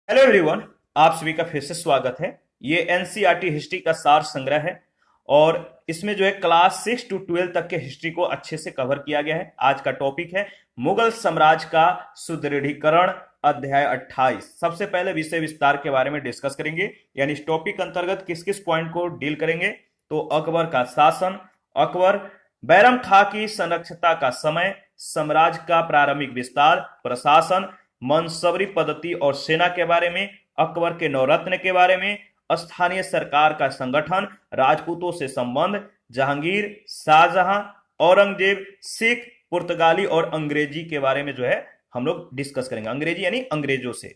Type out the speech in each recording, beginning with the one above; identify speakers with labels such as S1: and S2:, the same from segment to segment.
S1: Hello everyone. आप सभी का फिर से स्वागत है। ये एनसीईआरटी हिस्ट्री का सार संग्रह है और इसमें जो है क्लास 6 to 12 तक के हिस्ट्री को अच्छे से कवर किया गया है। आज का टॉपिक है मुगल साम्राज्य का सुदृढ़ीकरण, अध्याय 28। सबसे पहले विषय विस्तार के बारे में डिस्कस करेंगे, यानी इस टॉपिक अंतर्गत किस किस पॉइंट को डील करेंगे। तो अकबर का शासन, अकबर, बैरम खां की संरक्षता का समय, साम्राज्य का प्रारंभिक विस्तार, प्रशासन, मनसबरी पद्धति और सेना के बारे में, अकबर के नवरत्न के बारे में, स्थानीय सरकार का संगठन, राजपूतों से संबंध, जहांगीर, शाहजहां, औरंगजेब, सिख, पुर्तगाली और अंग्रेजी के बारे में जो है हम लोग डिस्कस करेंगे। अंग्रेजी यानी अंग्रेजों से।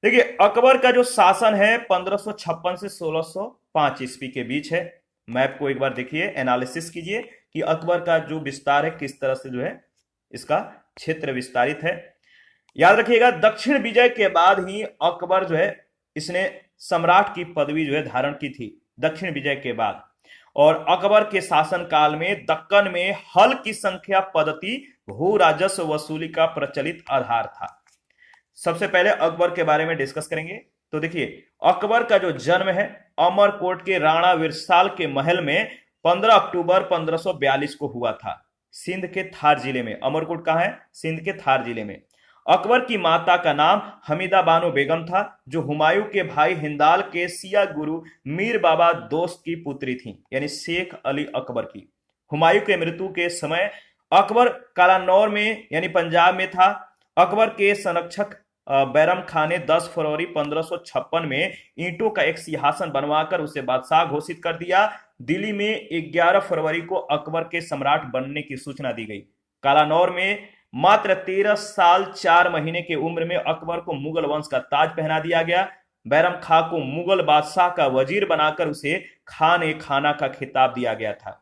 S1: देखिए, अकबर का जो शासन है 1556 से 1605 ईस्वी के बीच है। मैप को एक बार देखिए, एनालिसिस कीजिए कि अकबर का जो विस्तार है किस तरह से जो है इसका क्षेत्र विस्तारित है। याद रखिएगा, दक्षिण विजय के बाद ही अकबर जो है इसने सम्राट की पदवी जो है धारण की थी, दक्षिण विजय के बाद। और अकबर के शासन काल में दक्कन में हल की संख्या पद्धति भू राजस्व वसूली का प्रचलित आधार था। सबसे पहले अकबर के बारे में डिस्कस करेंगे। तो देखिए, अकबर का जो जन्म है अमरकोट के राणा विरसाल के महल में 15 अक्टूबर 1542 को हुआ था, सिंध के थार जिले में। अमरकोट कहाँ है? सिंध के थार जिले में। अकबर की माता का नाम हमीदा बानो बेगम था, जो हुमायूं के भाई हिंदाल के सिया गुरु मीर बाबा दोस्त की पुत्री थी, यानी शेख अली अकबर की। हुमायूं के मृत्यु के समय अकबर कालानौर में यानी पंजाब में था। अकबर के संरक्षक बैरम खान ने 10 फरवरी 1556 में ईंटों का एक सिंहासन बनवाकर उसे बादशाह घोषित कर दिया। दिल्ली में 11 फरवरी को अकबर के सम्राट बनने की सूचना दी गई। कालानौर में मात्र 13 साल 4 महीने की उम्र में अकबर को मुगल वंश का ताज पहना दिया गया। बैरम खां को मुगल बादशाह का वजीर बनाकर उसे खान ए खाना का खिताब दिया गया था।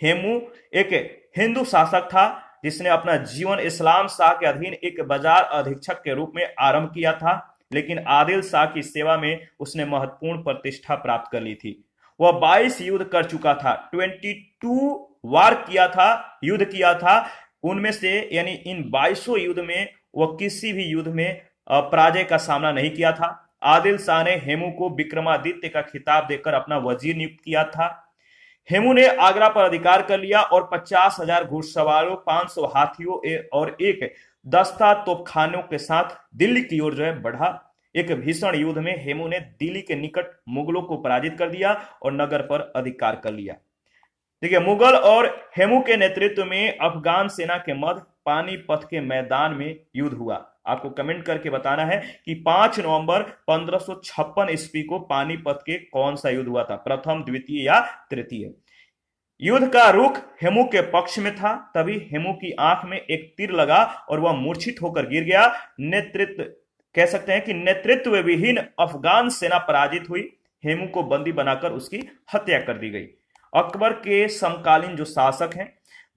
S1: हेमू एक हिंदू शासक था जिसने अपना जीवन इस्लाम शाह के अधीन एक बाजार अधीक्षक के रूप में आरंभ किया था, लेकिन आदिल शाह की सेवा में उसने महत्वपूर्ण प्रतिष्ठा प्राप्त कर ली थी। वह 22 युद्ध कर चुका था, 22 वार किया था, युद्ध किया था। उनमें से यानी इन 22 युद्ध में वह किसी भी युद्ध में पराजय का सामना नहीं किया था। आदिल शाह ने हेमू को विक्रमादित्य का खिताब देकर अपना वजीर नियुक्त किया था। हेमू ने आगरा पर अधिकार कर लिया और 50,000 घुड़सवारों, 500 हाथियों और एक दस्ता तोपखानों के साथ दिल्ली की ओर जो है बढ़ा। एक भीषण युद्ध में हेमू ने दिल्ली के निकट मुगलों को पराजित कर दिया और नगर पर अधिकार कर लिया। देखिए, मुगल और हेमू के नेतृत्व में अफगान सेना के मध्य पानीपत के मैदान में युद्ध हुआ। आपको कमेंट करके बताना है कि 5 नवंबर 1556 ईस्वी को पानीपत के कौन सा युद्ध हुआ था, प्रथम, द्वितीय या तृतीय। युद्ध का रुख हेमू के पक्ष में था। तभी हेमू की आंख में एक तीर लगा और वह मूर्छित होकर गिर गया। नेतृत्व कह सकते हैं कि नेतृत्व विहीन अफगान सेना पराजित हुई। हेमू को बंदी बनाकर उसकी हत्या कर दी गई। अकबर के समकालीन जो शासक हैं,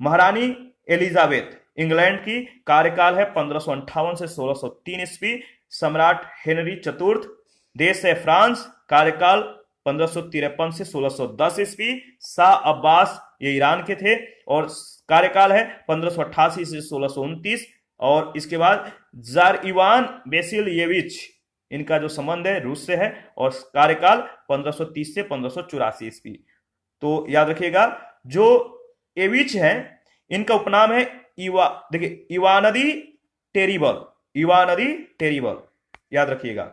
S1: महारानी एलिजाबेथ इंग्लैंड की, कार्यकाल है 1558 से 1603 ईस्वी। सम्राट हेनरी चतुर्थ, देश है फ्रांस, कार्यकाल 1553 से 1610 ईस्वी। शाह अब्बास ये ईरान के थे और कार्यकाल है 1588 से 1629। और इसके बाद जार इवान बेसिलिएविच, इनका जो संबंध है रूस से है और कार्यकाल 1530 से 1584 ईस्वी। तो याद रखिएगा, जो एविच है इनका उपनाम है देखिए इवानदी टेरिबल, इवानदी टेरिबल, याद रखिएगा।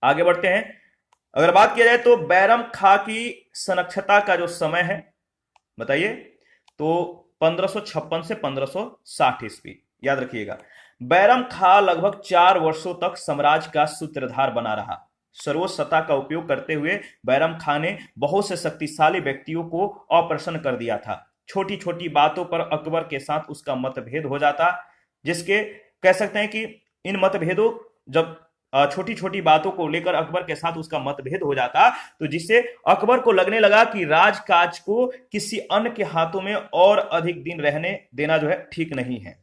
S1: आगे बढ़ते हैं। अगर बात किया जाए तो बैरम खां की संरक्षता का जो समय है बताइए, तो 1556 से 1560 ईस्वी, याद रखिएगा। बैरम खां लगभग 4 वर्षों तक साम्राज्य का सूत्रधार बना रहा। सर्वोच्च सत्ता का उपयोग करते हुए बैरम खां ने बहुत से शक्तिशाली व्यक्तियों को अप्रसन्न कर दिया था। छोटी छोटी बातों पर अकबर के साथ उसका मतभेद हो जाता, जिसके कह सकते हैं कि इन मतभेदों जब छोटी छोटी बातों को लेकर अकबर के साथ उसका मतभेद हो जाता, तो जिससे अकबर को लगने लगा कि राजकाज को किसी अन्य के हाथों में और अधिक दिन रहने देना जो है ठीक नहीं है।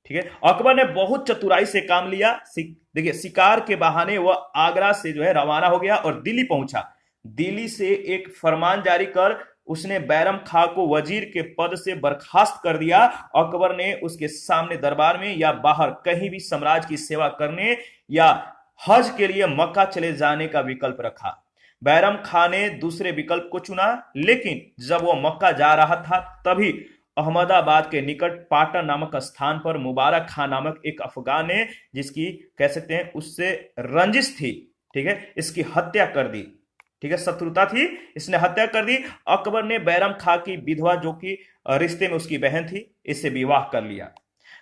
S1: ठीक है, अकबर ने बहुत चतुराई से काम लिया। देखिए, शिकार के बहाने वह आगरा से जो है रवाना हो गया और दिल्ली पहुंचा। दिल्ली से एक फरमान जारी कर उसने बैरम खां को वजीर के पद से बर्खास्त कर दिया। अकबर ने उसके सामने दरबार में या बाहर कहीं भी साम्राज्य की सेवा करने या हज के लिए मक्का चले जाने का विकल्प रखा। बैरम खां ने दूसरे विकल्प को चुना, लेकिन जब वो मक्का जा रहा था तभी अहमदाबाद के निकट पाटन नामक स्थान पर मुबारक खां नामक एक अफगान ने, जिसकी कह सकते हैं उससे रंजिश थी, ठीक है, इसकी हत्या कर दी। ठीक है, शत्रुता थी, इसने हत्या कर दी। अकबर ने बैरम खां की विधवा, जो कि रिश्ते में उसकी बहन थी, इससे विवाह कर लिया।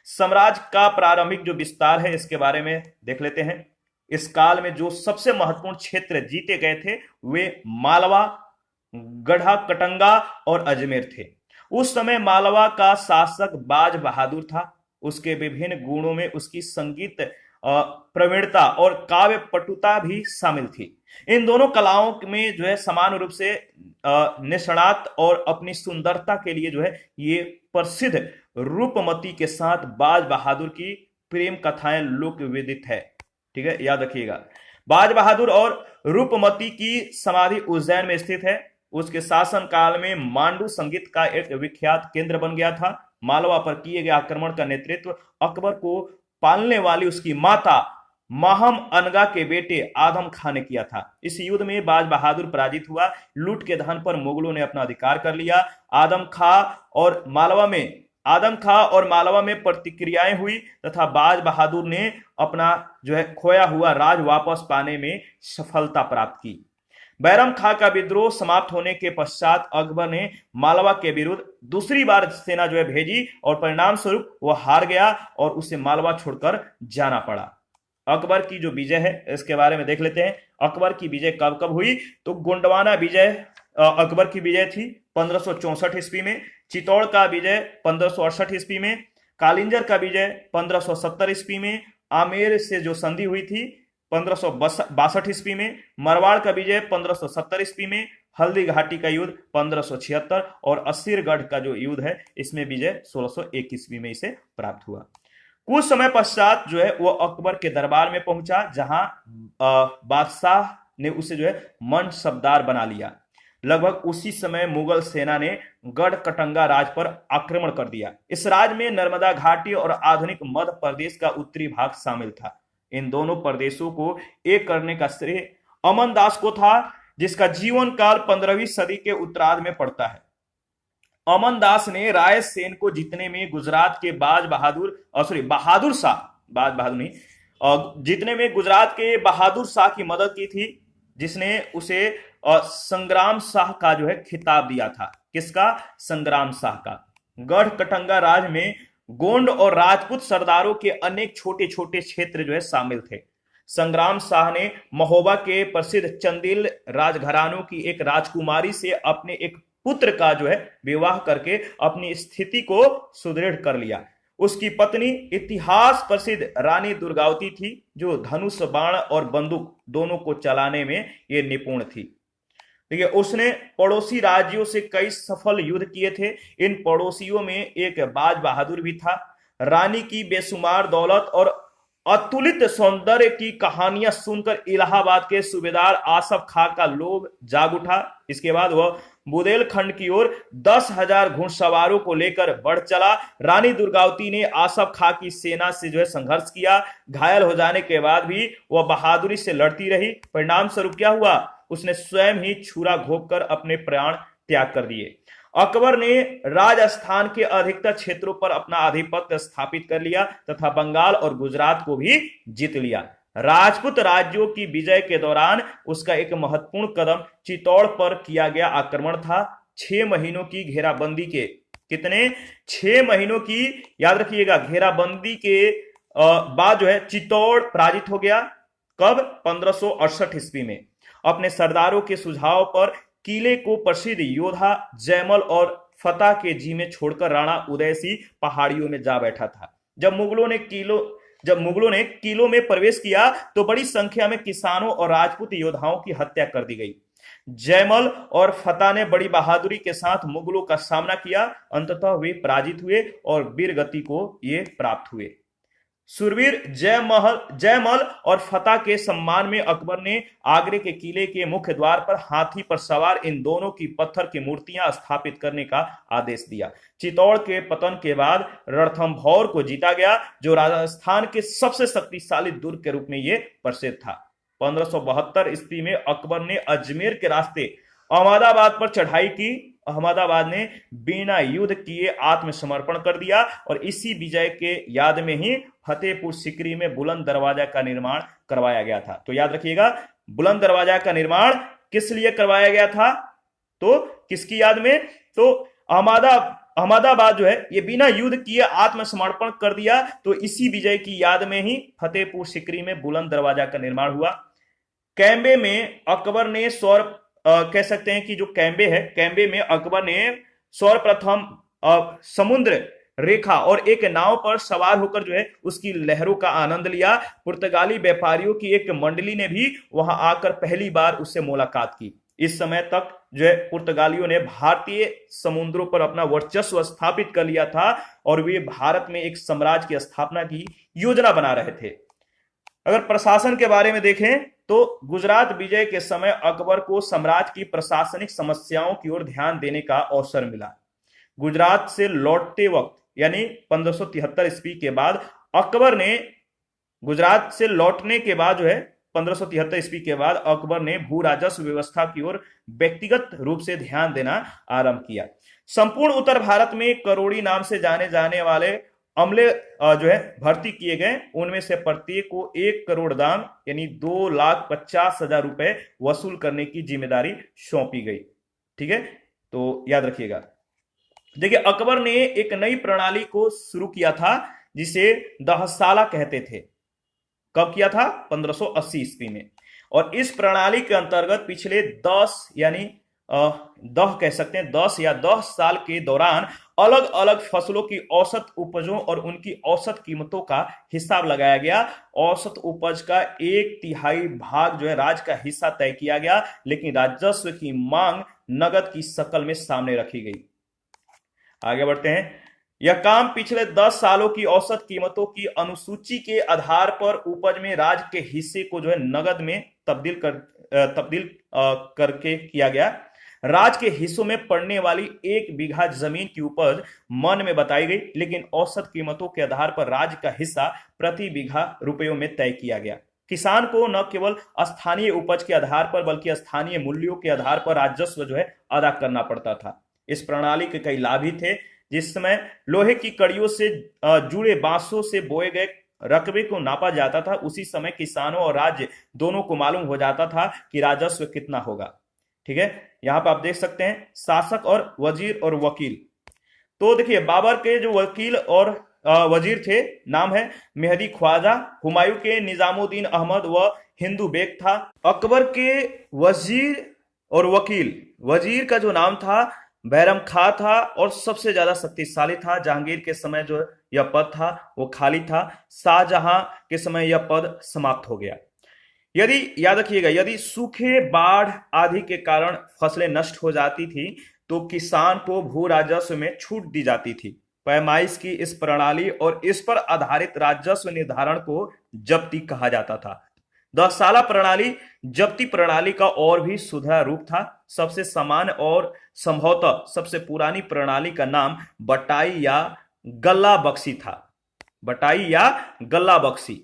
S1: साम्राज्य का प्रारंभिक जो विस्तार है इसके बारे में देख लेते हैं। इस काल में जो सबसे महत्वपूर्ण क्षेत्र जीते गए थे वे मालवा, गढ़ा कटंगा और अजमेर थे। उस समय मालवा का शासक बाज बहादुर था। उसके विभिन्न गुणों में उसकी संगीत प्रवीणता और काव्य पटुता भी शामिल थी। इन दोनों कलाओं में जो है समान रूप से निष्णात और अपनी सुंदरता के लिए जो है ये प्रसिद्ध रूपमती के साथ बाज बहादुर की प्रेम कथाएं लोक विदित है। ठीक है, याद रखिएगा। बाज बहादुर और रूपमती की समाधि उज्जैन में स्थित है। उसके शासन काल में मांडू संगीत का एक विख्यात केंद्र बन गया था। मालवा पर किए गए आक्रमण का नेतृत्व अकबर को पालने वाली उसकी माता माहम अनगा के बेटे आदम खां ने किया था। इस युद्ध में बाज बहादुर पराजित हुआ। लूट के धन पर मुगलों ने अपना अधिकार कर लिया। आदम खां और मालवा में प्रतिक्रियाएं हुई तथा बाज बहादुर ने अपना जो है खोया हुआ राज वापस पाने में सफलता प्राप्त की। बैरम खां का विद्रोह समाप्त होने के पश्चात अकबर ने मालवा के विरुद्ध दूसरी बार सेना जो है भेजी और परिणाम स्वरूप वह हार गया और उसे मालवा छोड़कर जाना पड़ा। अकबर की जो विजय है इसके बारे में देख लेते हैं। अकबर की विजय कब कब हुई? तो गोंडवाना विजय अकबर की विजय थी 1564 ईस्वी में। चित्तौड़ का विजय 1568 ईस्वी में। कालिंजर का विजय 1570 ईस्वी में। आमेर से जो संधि हुई थी 1562 ईस्वी में। मरवाड़ का विजय 1570 ईस्वी में। हल्दी घाटी का युद्ध 1576 और अस्सीरगढ़ का जो युद्ध है इसमें विजय 1601 ईस्वी में इसे प्राप्त हुआ। कुछ समय पश्चात जो है वो अकबर के दरबार में पहुंचा, जहां बादशाह ने उसे जो है मनसबदार बना लिया। लगभग उसी समय मुगल सेना ने गढ़ कटंगा राज पर आक्रमण कर दिया। इस राज में नर्मदा घाटी और आधुनिक मध्य प्रदेश का उत्तरी भाग शामिल था। इन दोनों प्रदेशों को एक करने का श्रेय अमन दास को था, जिसका जीवन काल 15वीं सदी के उत्तरार्ध में पड़ता है। अमन दास ने राय सेन को जीतने में गुजरात के बहादुर शाह की मदद की थी, जिसने उसे संग्राम शाह का जो है खिताब दिया था। किसका? संग्राम शाह का। गढ़ कटंगा राज में गोंड और राजपूत सरदारों के अनेक छोटे छोटे क्षेत्र जो है शामिल थे। संग्राम शाह ने महोबा के प्रसिद्ध चंदेल राजघरानों की एक राजकुमारी से अपने एक पुत्र का जो है विवाह करके अपनी स्थिति को सुदृढ़ कर लिया। उसकी पत्नी इतिहास प्रसिद्ध रानी दुर्गावती थी, जो धनुष, बाण और बंदूक दोनों को चलाने में ये निपुण थी। देखिए, उसने पड़ोसी राज्यों से कई सफल युद्ध किए थे। इन पड़ोसियों में एक बाज बहादुर भी था। रानी की बेशुमार दौलत और अतुलित सौंदर्य की कहानियां सुनकर इलाहाबाद के सूबेदार आसफ खां का लोभ जाग उठा। इसके बाद वह बुंदेलखंड की ओर 10,000 घुड़सवारों को लेकर बढ़ चला। रानी दुर्गावती ने आसफ खां की सेना से जो है संघर्ष किया। घायल हो जाने के बाद भी वह बहादुरी से लड़ती रही। परिणाम स्वरूप क्या हुआ? उसने स्वयं ही छुरा घोंपकर अपने प्राण त्याग कर दिए। अकबर ने राजस्थान के अधिकतर क्षेत्रों पर अपना आधिपत्य स्थापित कर लिया तथा बंगाल और गुजरात को भी जीत लिया। राजपूत राज्यों की विजय के दौरान उसका एक महत्वपूर्ण कदम चित्तौड़ पर किया गया आक्रमण था। 6 महीनों की घेराबंदी के 6 महीनों की, याद रखिएगा, घेराबंदी के बाद जो है चित्तौड़ पराजित हो गया। कब? 1568 ईस्वी में। अपने सरदारों के सुझाव पर किले को प्रसिद्ध योद्धा जयमल और फतेह के जी में छोड़कर राणा उदय सिंह पहाड़ियों में जा बैठा था। जब मुगलों ने किलों में प्रवेश किया तो बड़ी संख्या में किसानों और राजपूत योद्धाओं की हत्या कर दी गई। जयमल और फतेह ने बड़ी बहादुरी के साथ मुगलों का सामना किया। अंततः वे पराजित हुए और वीरगति को ये प्राप्त हुए। सुरवीर जयमल और फतेह के सम्मान में अकबर ने आगरे के किले के मुख्य द्वार पर हाथी पर सवार इन दोनों की पत्थर की मूर्तियां स्थापित करने का आदेश दिया। चित्तौड़ के पतन के बाद रणथंभौर को जीता गया, जो राजस्थान के सबसे शक्तिशाली दुर्ग के रूप में यह प्रसिद्ध था। 1572 ईस्वी में अकबर ने अजमेर के रास्ते अहमदाबाद पर चढ़ाई की। अहमदाबाद ने बिना युद्ध किए आत्मसमर्पण कर दिया और इसी विजय के याद में ही फतेहपुर सीकरी में बुलंद दरवाजा का निर्माण करवाया गया था। तो याद रखिएगा, बुलंद दरवाजा का निर्माण किस लिए करवाया गया था? तो किसकी याद में? तो अहमदाबाद जो है ये बिना युद्ध किए आत्मसमर्पण कर दिया, तो इसी विजय की याद में ही फतेहपुर सीकरी में बुलंद दरवाजा का निर्माण हुआ। कैम्बे में अकबर ने कह सकते हैं कि जो कैम्बे है, कैम्बे में अकबर ने सर्वप्रथम समुद्र रेखा और एक नाव पर सवार होकर जो है उसकी लहरों का आनंद लिया। पुर्तगाली व्यापारियों की एक मंडली ने भी वहां आकर पहली बार उससे मुलाकात की। इस समय तक जो है पुर्तगालियों ने भारतीय समुद्रों पर अपना वर्चस्व स्थापित कर लिया था और वे भारत में एक साम्राज्य की स्थापना की योजना बना रहे थे। अगर प्रशासन के बारे में देखें तो गुजरात विजय के समय अकबर को साम्राज्य की प्रशासनिक समस्याओं की ओर ध्यान देने का अवसर मिला। गुजरात से लौटते वक्त यानी 1573 ईस्वी के बाद अकबर ने गुजरात से लौटने के बाद जो है 1573 ईस्वी के बाद अकबर ने भू राजस्व व्यवस्था की ओर व्यक्तिगत रूप से ध्यान देना आरंभ किया। संपूर्ण उत्तर भारत में करोड़ी नाम से जाने जाने वाले अमले जो है भर्ती किए गए। उनमें से प्रत्येक को 1 करोड़ दाम यानी 2,50,000 रुपए वसूल करने की जिम्मेदारी सौंपी गई। ठीक है, तो याद रखिएगा। देखिए, अकबर ने एक नई प्रणाली को शुरू किया था जिसे दहसाला कहते थे। कब किया था? 1580 ईस्वी में। और इस प्रणाली के अंतर्गत पिछले 10 यानी 10 कह सकते हैं 10 या 10 साल के दौरान अलग अलग फसलों की औसत उपजों और उनकी औसत कीमतों का हिसाब लगाया गया। औसत उपज का 1/3 भाग जो है राज्य का हिस्सा तय किया गया, लेकिन राजस्व की मांग नगद की शक्ल में सामने रखी गई। आगे बढ़ते हैं। यह काम पिछले 10 सालों की औसत कीमतों की अनुसूची के आधार पर उपज में राज्य के हिस्से को जो है नगद में तब्दील करके किया गया। राज्य के हिस्सों में पड़ने वाली 1 बीघा जमीन की उपज मन में बताई गई, लेकिन औसत कीमतों के आधार पर राज्य का हिस्सा प्रति बीघा रुपयों में तय किया गया। किसान को न केवल स्थानीय उपज के आधार पर बल्कि स्थानीय मूल्यों के आधार पर राजस्व जो है अदा करना पड़ता था। इस प्रणाली के कई लाभ भी थे। जिस समय लोहे की कड़ियों से जुड़े बांसों से बोए गए रकबे को नापा जाता था, उसी समय किसानों और राज्य दोनों को मालूम हो जाता था कि राजस्व कितना होगा। ठीक है, यहां पर आप देख सकते हैं शासक और वजीर और वकील। तो देखिए, बाबर के जो वकील और वजीर थे, नाम है मेहदी ख्वाजा। हुमायूं के निजामुद्दीन अहमद व हिंदू बेग था। अकबर के वजीर और वकील, वजीर का जो नाम था बैरम खां था और सबसे ज्यादा शक्तिशाली था। जहांगीर के समय जो यह पद था वो खाली था। शाहजहां के समय यह पद समाप्त हो गया। यदि याद रखिएगा, यदि सूखे, बाढ़ आदि के कारण फसलें नष्ट हो जाती थी तो किसान को भू राजस्व में छूट दी जाती थी। पैमाइश की इस प्रणाली और इस पर आधारित राजस्व निर्धारण को जब्ती कहा जाता था। 10 साला प्रणाली जब्ती प्रणाली का और भी सुधरा रूप था। सबसे सामान्य और संभवतः सबसे पुरानी प्रणाली का नाम बटाई या गल्ला बख्शी था। बटाई या गल्ला बख्शी।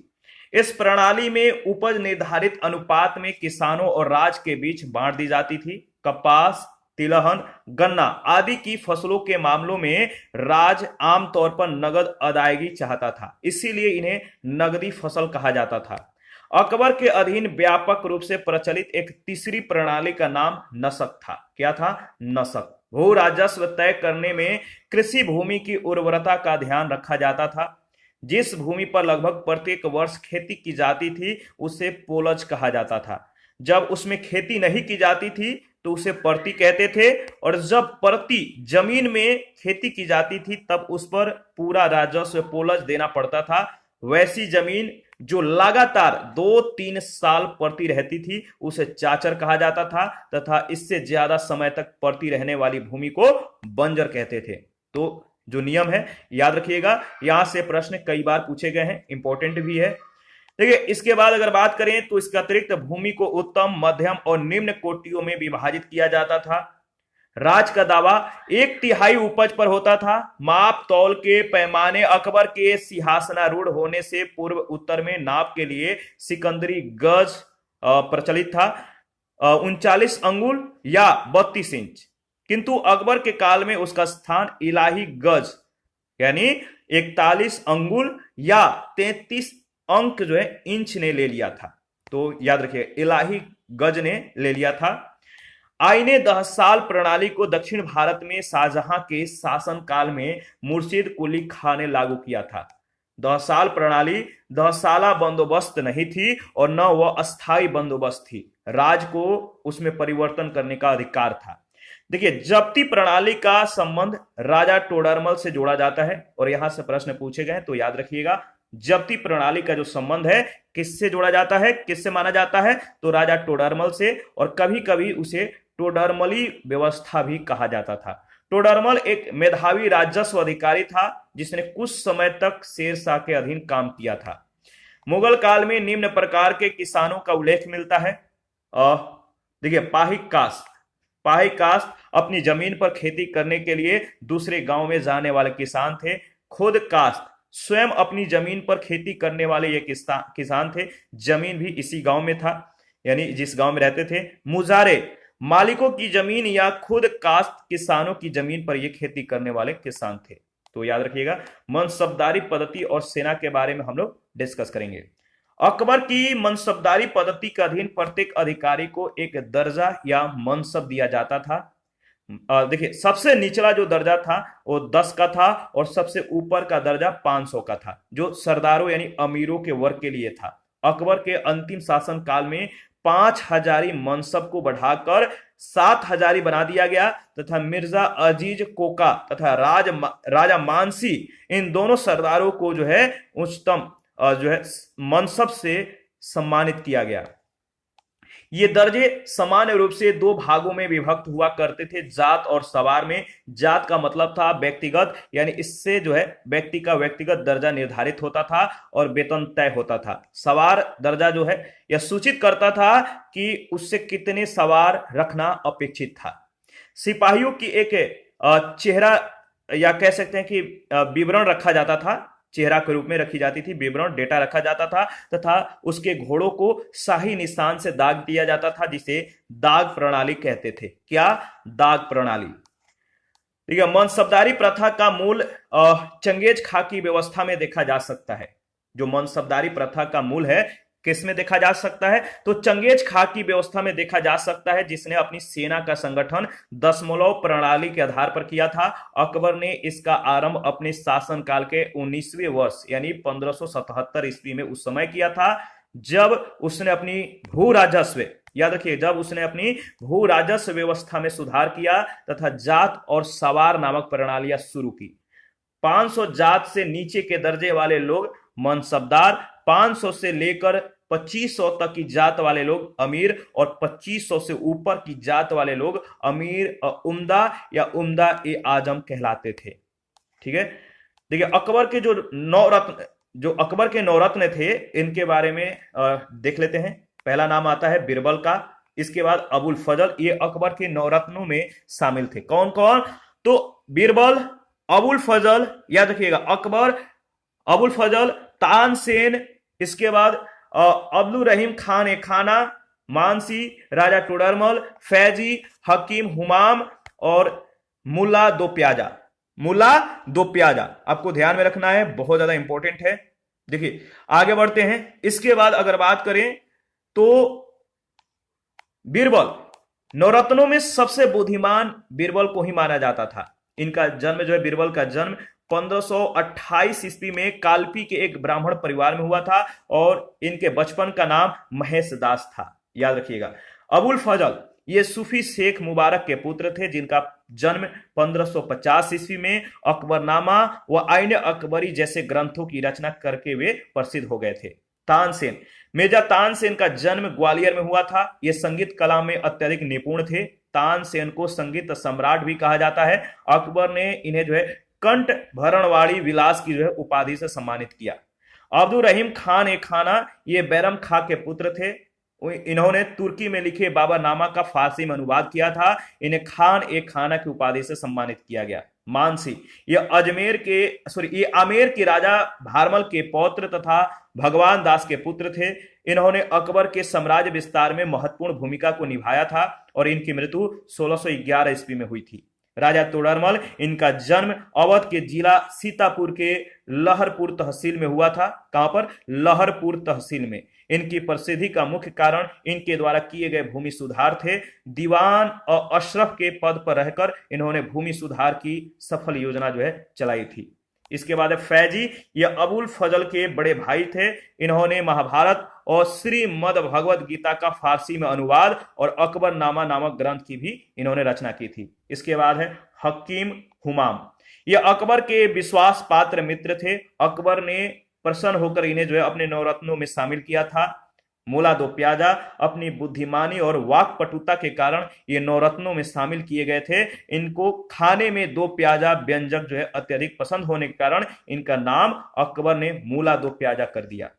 S1: इस प्रणाली में उपज निर्धारित अनुपात में किसानों और राज्य के बीच बांट दी जाती थी। कपास, तिलहन, गन्ना आदि की फसलों के मामलों में राज्य आमतौर पर नगद अदायगी चाहता था, इसीलिए इन्हें नगदी फसल कहा जाता था। अकबर के अधीन व्यापक रूप से प्रचलित एक तीसरी प्रणाली का नाम नसक था। क्या था? नसक। भू राजस्व तय करने में कृषि भूमि की उर्वरता का ध्यान रखा जाता था। जिस भूमि पर लगभग प्रत्येक वर्ष खेती की जाती थी उसे पोलज कहा जाता था। जब उसमें खेती नहीं की जाती थी तो उसे परती कहते थे, और जब परती जमीन में खेती की जाती थी तब उस पर पूरा राजस्व पोलज देना पड़ता था। वैसी जमीन जो लगातार 2-3 साल पड़ती रहती थी उसे चाचर कहा जाता था, तथा इससे ज्यादा समय तक पड़ती रहने वाली भूमि को बंजर कहते थे। तो जो नियम है याद रखिएगा, यहां से प्रश्न कई बार पूछे गए हैं, इंपॉर्टेंट भी है। देखिए इसके बाद अगर बात करें तो इसके अतिरिक्त भूमि को उत्तम, मध्यम और निम्न कोटियों में विभाजित किया जाता था। राज का दावा 1/3 उपज पर होता था। माप तौल के पैमाने अकबर के सिंहासनारूढ़ होने से पूर्व उत्तर में नाप के लिए सिकंदरी गज प्रचलित था, 39 अंगुल या 32 इंच, किंतु अकबर के काल में उसका स्थान इलाही गज यानी 41 अंगुल या 33 अंक जो है इंच ने ले लिया था। तो याद रखिए इलाही गज ने ले लिया था। आईने 10 साल प्रणाली को दक्षिण भारत में शाहजहां के शासनकाल में मुर्शिद कुली खां ने लागू किया था। 10 साल प्रणाली 10 साला बंदोबस्त नहीं थी और न वह अस्थाई बंदोबस्त थी। राज को उसमें परिवर्तन करने का अधिकार था। देखिए जब्ती प्रणाली का संबंध राजा टोडरमल से जोड़ा जाता है और यहां से प्रश्न पूछे गए तो याद रखिएगा जब्ती प्रणाली का जो संबंध है किससे जोड़ा जाता है, किससे माना जाता है, तो राजा टोडरमल से, और कभी कभी उसे टोडरमली व्यवस्था भी कहा जाता था। टोडरमल एक मेधावी राजस्व अधिकारी था जिसने कुछ समय तक शेरशाह के अधीन काम किया था। मुगल काल में निम्न प्रकार के किसानों का उल्लेख मिलता है। देखिए पाहिक कास्ट, पाहिक कास्ट अपनी जमीन पर खेती करने के लिए दूसरे गांव में जाने वाले किसान थे। खुद कास्ट स्वयं अपनी जमीन पर खेती करने वाले ये किसान थे, जमीन भी इसी गांव में था यानी जिस गांव में रहते थे। मुजारे मालिकों की जमीन या खुद कास्ट किसानों की जमीन पर ये खेती करने वाले किसान थे। तो याद रखिएगा मनसबदारी पद्धति और सेना के बारे में हम लोग डिस्कस करेंगे। अकबर की मनसबदारी पद्धति के अधीन प्रत्येक अधिकारी को एक दर्जा या मनसब दिया जाता था। देखिए सबसे निचला जो दर्जा था वो 10 का था और सबसे ऊपर का दर्जा 500 का था, जो सरदारों यानी अमीरों के वर्ग के लिए था। अकबर के अंतिम शासन काल में 5,000 मनसब को बढ़ाकर 7,000 बना दिया गया तथा मिर्जा अजीज कोका तथा राजा मानसी इन दोनों सरदारों को जो है उच्चतम जो है मनसब से सम्मानित किया गया। ये दर्जे सामान्य रूप से 2 भागों में विभक्त हुआ करते थे, जात और सवार में। जात का मतलब था व्यक्तिगत, यानी इससे जो है व्यक्ति का व्यक्तिगत दर्जा निर्धारित होता था और वेतन तय होता था। सवार दर्जा जो है यह सूचित करता था कि उससे कितने सवार रखना अपेक्षित था। सिपाहियों की एक चेहरा या कह सकते हैं कि विवरण रखा जाता था, चेहरा के रूप में रखी जाती थी, विवरण डेटा रखा जाता था तथा उसके घोड़ों को शाही निशान से दाग दिया जाता था जिसे दाग प्रणाली कहते थे। क्या? दाग प्रणाली। ठीक है, मनसबदारी प्रथा का मूल चंगेज खां की व्यवस्था में देखा जा सकता है। जो मनसबदारी प्रथा का मूल है किस में देखा जा सकता है? तो चंगेज खां की व्यवस्था में देखा जा सकता है, जिसने अपनी सेना का संगठन दशमलव प्रणाली के आधार पर किया था। अकबर ने इसका आरंभ अपने शासनकाल के 19वें वर्ष यानी 1577 ईस्वी में उस समय किया था जब उसने अपनी भू राजस्व, याद रखिए, जब उसने अपनी भू राजस्व व्यवस्था में सुधार किया तथा जात और सवार नामक प्रणालियां शुरू की। 500 जात से नीचे के दर्जे वाले लोग मनसबदार, 500 से लेकर 2500 तक की जात वाले लोग अमीर और 2500 से ऊपर की जात वाले लोग अमीर उम्दा या उम्दा ए आजम कहलाते थे। ठीक है, देखिए अकबर के जो अकबर के नौरत्न थे इनके बारे में देख लेते हैं। पहला नाम आता है बिरबल का, इसके बाद अबुल फजल, ये अकबर के नौरत्नों में शामिल थे। कौन कौन? तो बिरबल, अबुल फजल, याद रखिएगा अकबर, अबुल फजल, तानसेन, इसके बाद अब्दुल रहीम खान ए खाना, मानसी, राजा टोडरमल, फैजी, हकीम हुमाम और मुल्ला दो प्याजा। मुल्ला दो प्याजा आपको ध्यान में रखना है, बहुत ज्यादा इंपॉर्टेंट है। देखिए आगे बढ़ते हैं। इसके बाद अगर बात करें तो बीरबल, नवरत्नों में सबसे बुद्धिमान बीरबल को ही माना जाता था। इनका जन्म जो है, बीरबल का जन्म 1528 ईस्वी में कालपी के एक ब्राह्मण परिवार में हुआ था और इनके बचपन का नाम महेश दास था, याद रखिएगा। अबुल फजल ये सूफी शेख मुबारक के पुत्र थे जिनका जन्म 1550 ईस्वी में अकबरनामा व आईन अकबरी जैसे ग्रंथों की रचना करके वे प्रसिद्ध हो गए थे। तानसेन, मिर्जा तानसेन का जन्म ग्वालियर में हुआ था। ये संगीत कला में अत्यधिक निपुण थे। तानसेन को संगीत सम्राट भी कहा जाता है। अकबर ने इन्हें जो है कंठ भरणवाड़ी विलास की जो है उपाधि से सम्मानित किया। अब्दुल रहीम खान ए खाना ये बैरम खां के पुत्र थे। इन्होंने तुर्की में लिखे बाबरनामा का फारसी में अनुवाद किया था। इन्हें खान ए खाना की उपाधि से सम्मानित किया गया। मानसी ये आमेर के राजा भारमल के पौत्र तथा भगवान दास के पुत्र थे। इन्होंने अकबर के साम्राज्य विस्तार में महत्वपूर्ण भूमिका को निभाया था और इनकी मृत्यु 1611 ईस्वी में हुई थी। राजा तोडरमल, इनका जन्म अवध के जिला सीतापुर के लहरपुर तहसील में हुआ था। कहां पर? लहरपुर तहसील में। इनकी प्रसिद्धि का मुख्य कारण इनके द्वारा किए गए भूमि सुधार थे। दीवान और अशरफ के पद पर रहकर इन्होंने भूमि सुधार की सफल योजना जो है चलाई थी। इसके बाद फैजी, ये अबुल फजल के बड़े भाई थे। इन्होंने महाभारत और श्रीमद् भगवद गीता का फारसी में अनुवाद और अकबरनामा नामक ग्रंथ की भी इन्होंने रचना की थी। इसके बाद है हकीम हुमाम, ये अकबर के विश्वास पात्र मित्र थे। अकबर ने प्रसन्न होकर इन्हें जो है अपने नवरत्नों में शामिल किया था। मूला दो प्याजा, अपनी बुद्धिमानी और वाक्पटुता के कारण ये नवरत्नों में शामिल किए गए थे। इनको खाने में दो प्याजा व्यंजक जो है अत्यधिक पसंद होने के कारण इनका नाम अकबर ने मूला दो प्याजा कर दिया।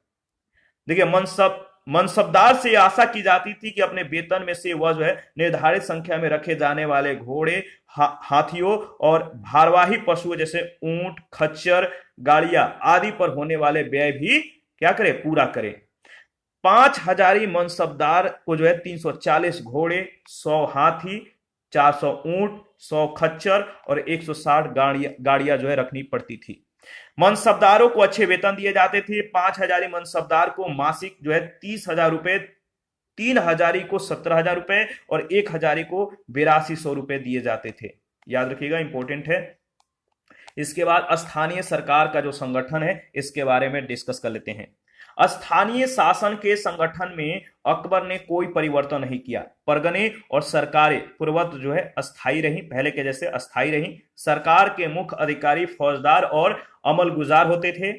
S1: देखिए, मनसबदार से आशा की जाती थी कि अपने वेतन में से वह जो है निर्धारित संख्या में रखे जाने वाले घोड़े, हाथियों और भारवाही पशुओं जैसे ऊंट, खच्चर, गाड़ियां आदि पर होने वाले व्यय भी क्या करे? पूरा करे। 5000 मनसबदार को जो है 340 घोड़े, 100 हाथी, 400 ऊंट, 100 खच्चर और 160 गाड़ियां जो है रखनी पड़ती थी। मनसबदारों को अच्छे वेतन दिए जाते थे। 5000 मनसबदार को मासिक जो है 30,000 रुपए, 3000 को 17,000 रुपए और 1000 को 8200 रुपए दिए जाते थे। याद रखिएगा, इंपॉर्टेंट है। इसके बाद स्थानीय सरकार का जो संगठन है इसके बारे में डिस्कस कर लेते हैं। स्थानीय शासन के संगठन में अकबर ने कोई परिवर्तन नहीं किया। परगने और सरकारें पूर्ववत जो है अस्थायी रही, पहले के जैसे अस्थायी रही। सरकार के मुख्य अधिकारी फौजदार और अमलगुजार होते थे।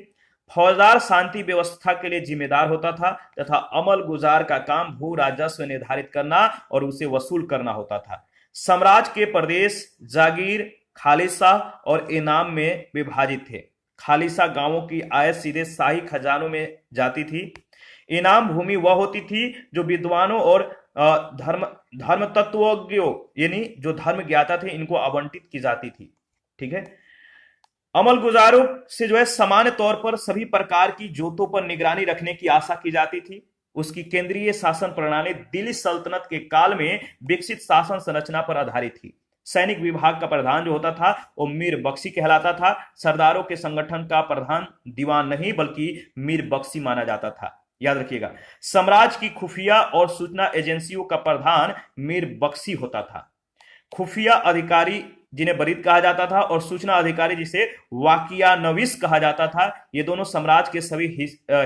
S1: फौजदार शांति व्यवस्था के लिए जिम्मेदार होता था तथा अमलगुजार का काम भू राजस्व निर्धारित करना और उसे वसूल करना होता था। साम्राज्य के प्रदेश जागीर, खालिसा और इनाम में विभाजित थे। खालिसा गांवों की आय सीधे शाही खजानों में जाती थी। इनाम भूमि वह होती थी जो विद्वानों और धर्म तत्वज्ञों यानी जो धर्म ज्ञाता थे इनको आवंटित की जाती थी। ठीक है। अमलगुजारों से जो है सामान्य तौर पर सभी प्रकार की जोतों पर निगरानी रखने की आशा की जाती थी। उसकी केंद्रीय शासन प्रणाली दिल्ली सल्तनत के काल में विकसित शासन संरचना पर आधारित थी। सैनिक विभाग का प्रधान जो होता था वो मीर बख्शी कहलाता था। सरदारों के संगठन का प्रधान दीवान नहीं बल्कि मीर बख्शी माना जाता था। याद रखिएगा, साम्राज्य की खुफिया और सूचना एजेंसियों का प्रधान मीर बख्शी होता था। खुफिया अधिकारी जिन्हें बरीद कहा जाता था और सूचना अधिकारी जिसे वाकिया नवीस कहा जाता था, ये दोनों साम्राज्य के सभी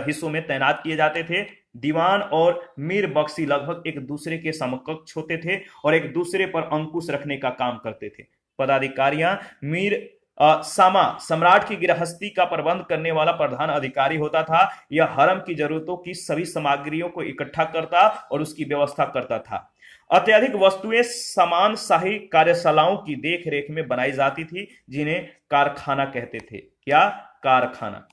S1: हिस्सों में तैनात किए जाते थे। दीवान और मीर बख्शी लगभग एक दूसरे के समकक्ष होते थे और एक दूसरे पर अंकुश रखने का काम करते थे। पदाधिकारियां मीर सामा सम्राट की गृहस्थी का प्रबंध करने वाला प्रधान अधिकारी होता था। यह हरम की जरूरतों की सभी सामग्रियों को इकट्ठा करता और उसकी व्यवस्था करता था। अत्यधिक वस्तुएं सामान शाही कार्यशालाओं की देख रेख में बनाई जाती थी जिन्हें कारखाना कहते थे। क्या? कारखाना।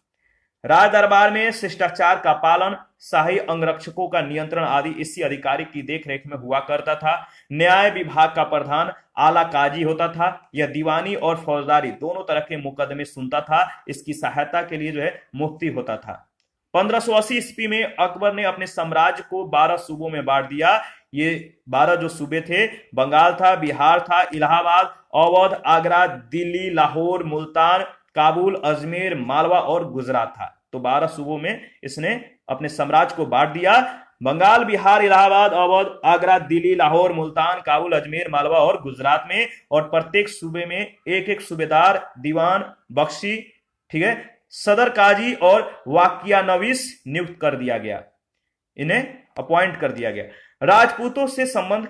S1: राज दरबार में शिष्टाचार का पालन, शाही अंगरक्षकों का नियंत्रण आदि इसी अधिकारी की देखरेख में हुआ करता था। न्याय विभाग का प्रधान आला काजी होता था। यह दीवानी और फौजदारी दोनों तरह के मुकदमे सुनता था। इसकी सहायता के लिए जो है मुफ्ती होता था। 1580 ईस्वी में अकबर ने अपने साम्राज्य को 12 सूबों में बांट दिया। ये 12 जो सूबे थे, बंगाल था, बिहार था, इलाहाबाद, अवध, आगरा, दिल्ली, लाहौर, मुल्तान, काबुल, अजमेर, मालवा और गुजरात था। तो 12 सूबों में इसने अपने साम्राज्य को बांट दिया। बंगाल, बिहार, इलाहाबाद, अवध, आगरा, दिल्ली, लाहौर, मुल्तान, काबुल, अजमेर, मालवा और गुजरात में, और प्रत्येक सूबे में एक एक सूबेदार, दीवान, बख्शी, ठीक है, सदर काजी और वाकिया नवीस नियुक्त कर दिया गया। इन्हें अपॉइंट कर दिया गया। राजपूतों से संबंध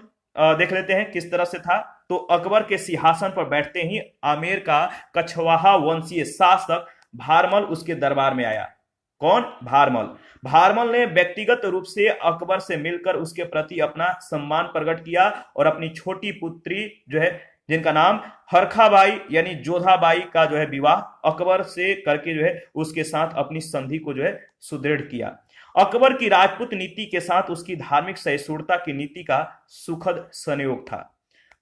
S1: देख लेते हैं किस तरह से था। तो अकबर के सिंहासन पर बैठते ही आमेर का कछवाहा वंशीय शासक भारमल उसके दरबार में आया। कौन? भारमल। भारमल ने व्यक्तिगत रूप से अकबर से मिलकर उसके प्रति अपना सम्मान प्रकट किया और अपनी छोटी पुत्री जो है जिनका नाम हरखाबाई यानी जोधाबाई का जो है विवाह अकबर से करके जो है उसके साथ अपनी संधि को जो है सुदृढ़ किया। अकबर की राजपूत नीति के साथ उसकी धार्मिक सहिष्णुता की नीति का सुखद संयोग था।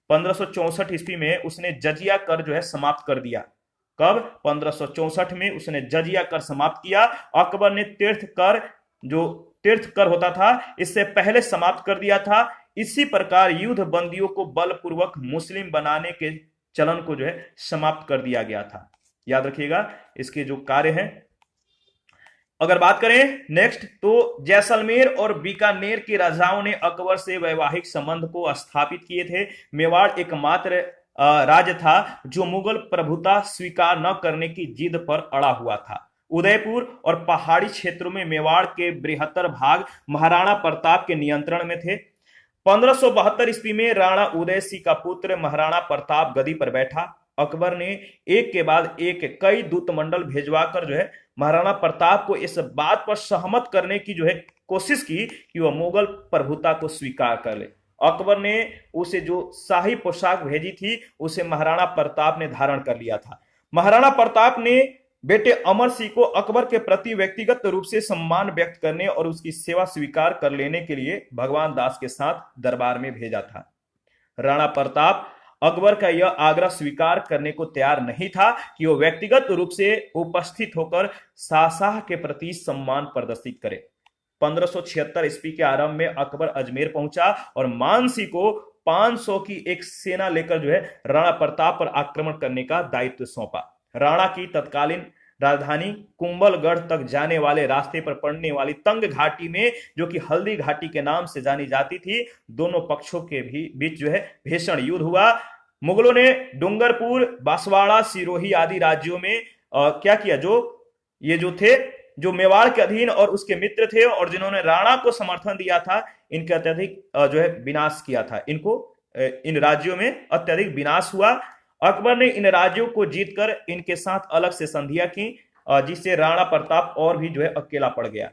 S1: 1564 ईस्वी में उसने जजिया कर जो है समाप्त कर दिया। कब? 1564 में उसने जजिया कर समाप्त किया। अकबर ने तीर्थ कर, जो तीर्थ कर होता था, इससे पहले समाप्त कर दिया था। इसी प्रकार युद्ध बंदियों को बलपूर्वक मुस्लिम बनाने के चलन को जो है समाप्त कर दिया गया था। याद रखिएगा इसके जो कार्य हैं। अगर बात करें नेक्स्ट, तो जैसलमेर और बीकानेर के राजाओं ने अकबर से वैवाहिक संबंध को स्थापित किए थे। मेवाड़ एकमात्र राज्य था जो मुगल प्रभुता स्वीकार न करने की जिद पर अड़ा हुआ था। उदयपुर और पहाड़ी क्षेत्रों में मेवाड़ के बृहत्तर भाग महाराणा प्रताप के नियंत्रण में थे। 1572 ईस्वी में राणा उदय सिंह का पुत्र महाराणा प्रताप गद्दी पर बैठा। अकबर ने एक के बाद एक कई दूतमंडल भेजवाकर जो है महाराणा प्रताप को इस बात पर सहमत करने की जो है कोशिश की कि वह मुगल प्रभुता को स्वीकार कर ले। अकबर ने उसे जो शाही पोशाक भेजी थी उसे महाराणा प्रताप ने धारण कर लिया था। महाराणा प्रताप ने बेटे अमर सिंह को अकबर के प्रति व्यक्तिगत रूप से सम्मान व्यक्त करने और उसकी सेवा स्वीकार कर लेने के लिए भगवान दास के साथ दरबार में भेजा था। राणा प्रताप अकबर का यह आग्रह स्वीकार करने को तैयार नहीं था कि वह व्यक्तिगत रूप से उपस्थित होकर शाहशाह के प्रति सम्मान प्रदर्शित करे। 1576 ईस्वी के आरंभ में अकबर अजमेर पहुंचा और मानसी को 500 की एक सेना लेकर जो है राणा प्रताप पर आक्रमण करने का दायित्व सौंपा। राणा की तत्कालीन राजधानी कुंभलगढ़ तक जाने वाले रास्ते पर पड़ने वाली तंग घाटी में, जो कि हल्दी घाटी के नाम से जानी जाती थी, दोनों पक्षों के भी बीच जो है भीषण युद्ध हुआ। मुगलों ने डूंगरपुर, बांसवाड़ा, सिरोही आदि राज्यों में क्या किया, जो थे जो मेवाड़ के अधीन और उसके मित्र थे और जिन्होंने राणा को समर्थन दिया था, इनके अत्यधिक जो है विनाश किया था। इन राज्यों में अत्यधिक विनाश हुआ। अकबर ने इन राज्यों को जीतकर इनके साथ अलग से संधियां की, जिससे राणा प्रताप और भी जो है अकेला पड़ गया।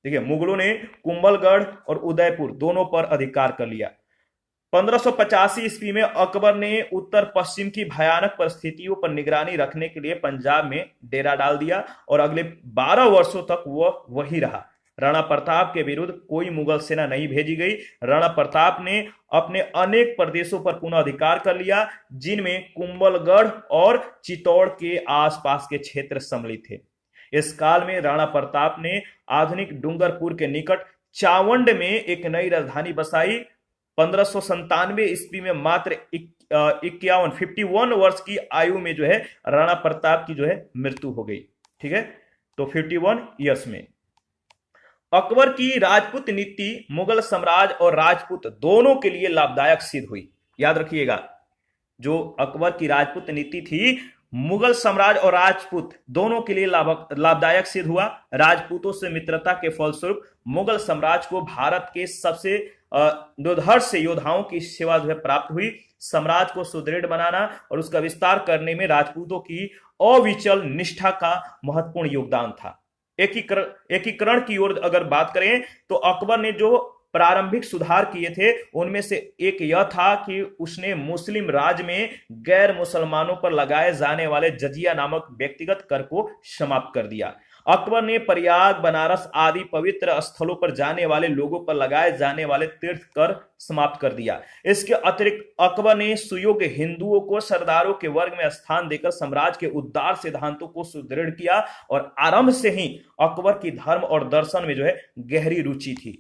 S1: देखिए, मुगलों ने कुंभलगढ़ और उदयपुर दोनों पर अधिकार कर लिया। 1585 ईस्वी में अकबर ने उत्तर पश्चिम की भयानक परिस्थितियों पर निगरानी रखने के लिए पंजाब में डेरा डाल दिया और अगले 12 वर्षों तक वह वही रहा। राणा प्रताप के विरुद्ध कोई मुगल सेना नहीं भेजी गई। राणा प्रताप ने अपने अनेक प्रदेशों पर पुनः अधिकार कर लिया, जिनमें कुंभलगढ़ और चित्तौड़ के आसपास के क्षेत्र सम्मिलित थे। इस काल में राणा प्रताप ने आधुनिक डूंगरपुर के निकट चावंड में एक नई राजधानी बसाई। 1597 ईस्वी में मात्र 51 वर्ष की आयु में जो है राणा प्रताप की जो है मृत्यु हो गई। ठीक है, तो 51 ईयर्स में। अकबर की राजपूत नीति मुगल साम्राज्य और राजपूत दोनों के लिए लाभदायक सिद्ध हुई। याद रखिएगा, जो अकबर की राजपूत नीति थी मुगल साम्राज्य और राजपूत दोनों के लिए लाभदायक सिद्ध हुआ। राजपूतों से मित्रता के फलस्वरूप मुगल साम्राज्य को भारत के सबसे दुर्धर्ष योद्धाओं की सेवा जो है प्राप्त हुई। साम्राज्य को सुदृढ़ बनाना और उसका विस्तार करने में राजपूतों की अविचल निष्ठा का महत्वपूर्ण योगदान था। एकीकरण की ओर अगर बात करें तो अकबर ने जो प्रारंभिक सुधार किए थे उनमें से एक यह था कि उसने मुस्लिम राज में गैर मुसलमानों पर लगाए जाने वाले जजिया नामक व्यक्तिगत कर को समाप्त कर दिया। अकबर ने प्रयाग, बनारस आदि पवित्र स्थलों पर जाने वाले लोगों पर लगाए जाने वाले तीर्थ कर समाप्त कर दिया। इसके अतिरिक्त अकबर ने सुयोग्य हिंदुओं को सरदारों के वर्ग में स्थान देकर साम्राज्य के उदार सिद्धांतों को सुदृढ़ किया और आरंभ से ही अकबर की धर्म और दर्शन में जो है गहरी रुचि थी।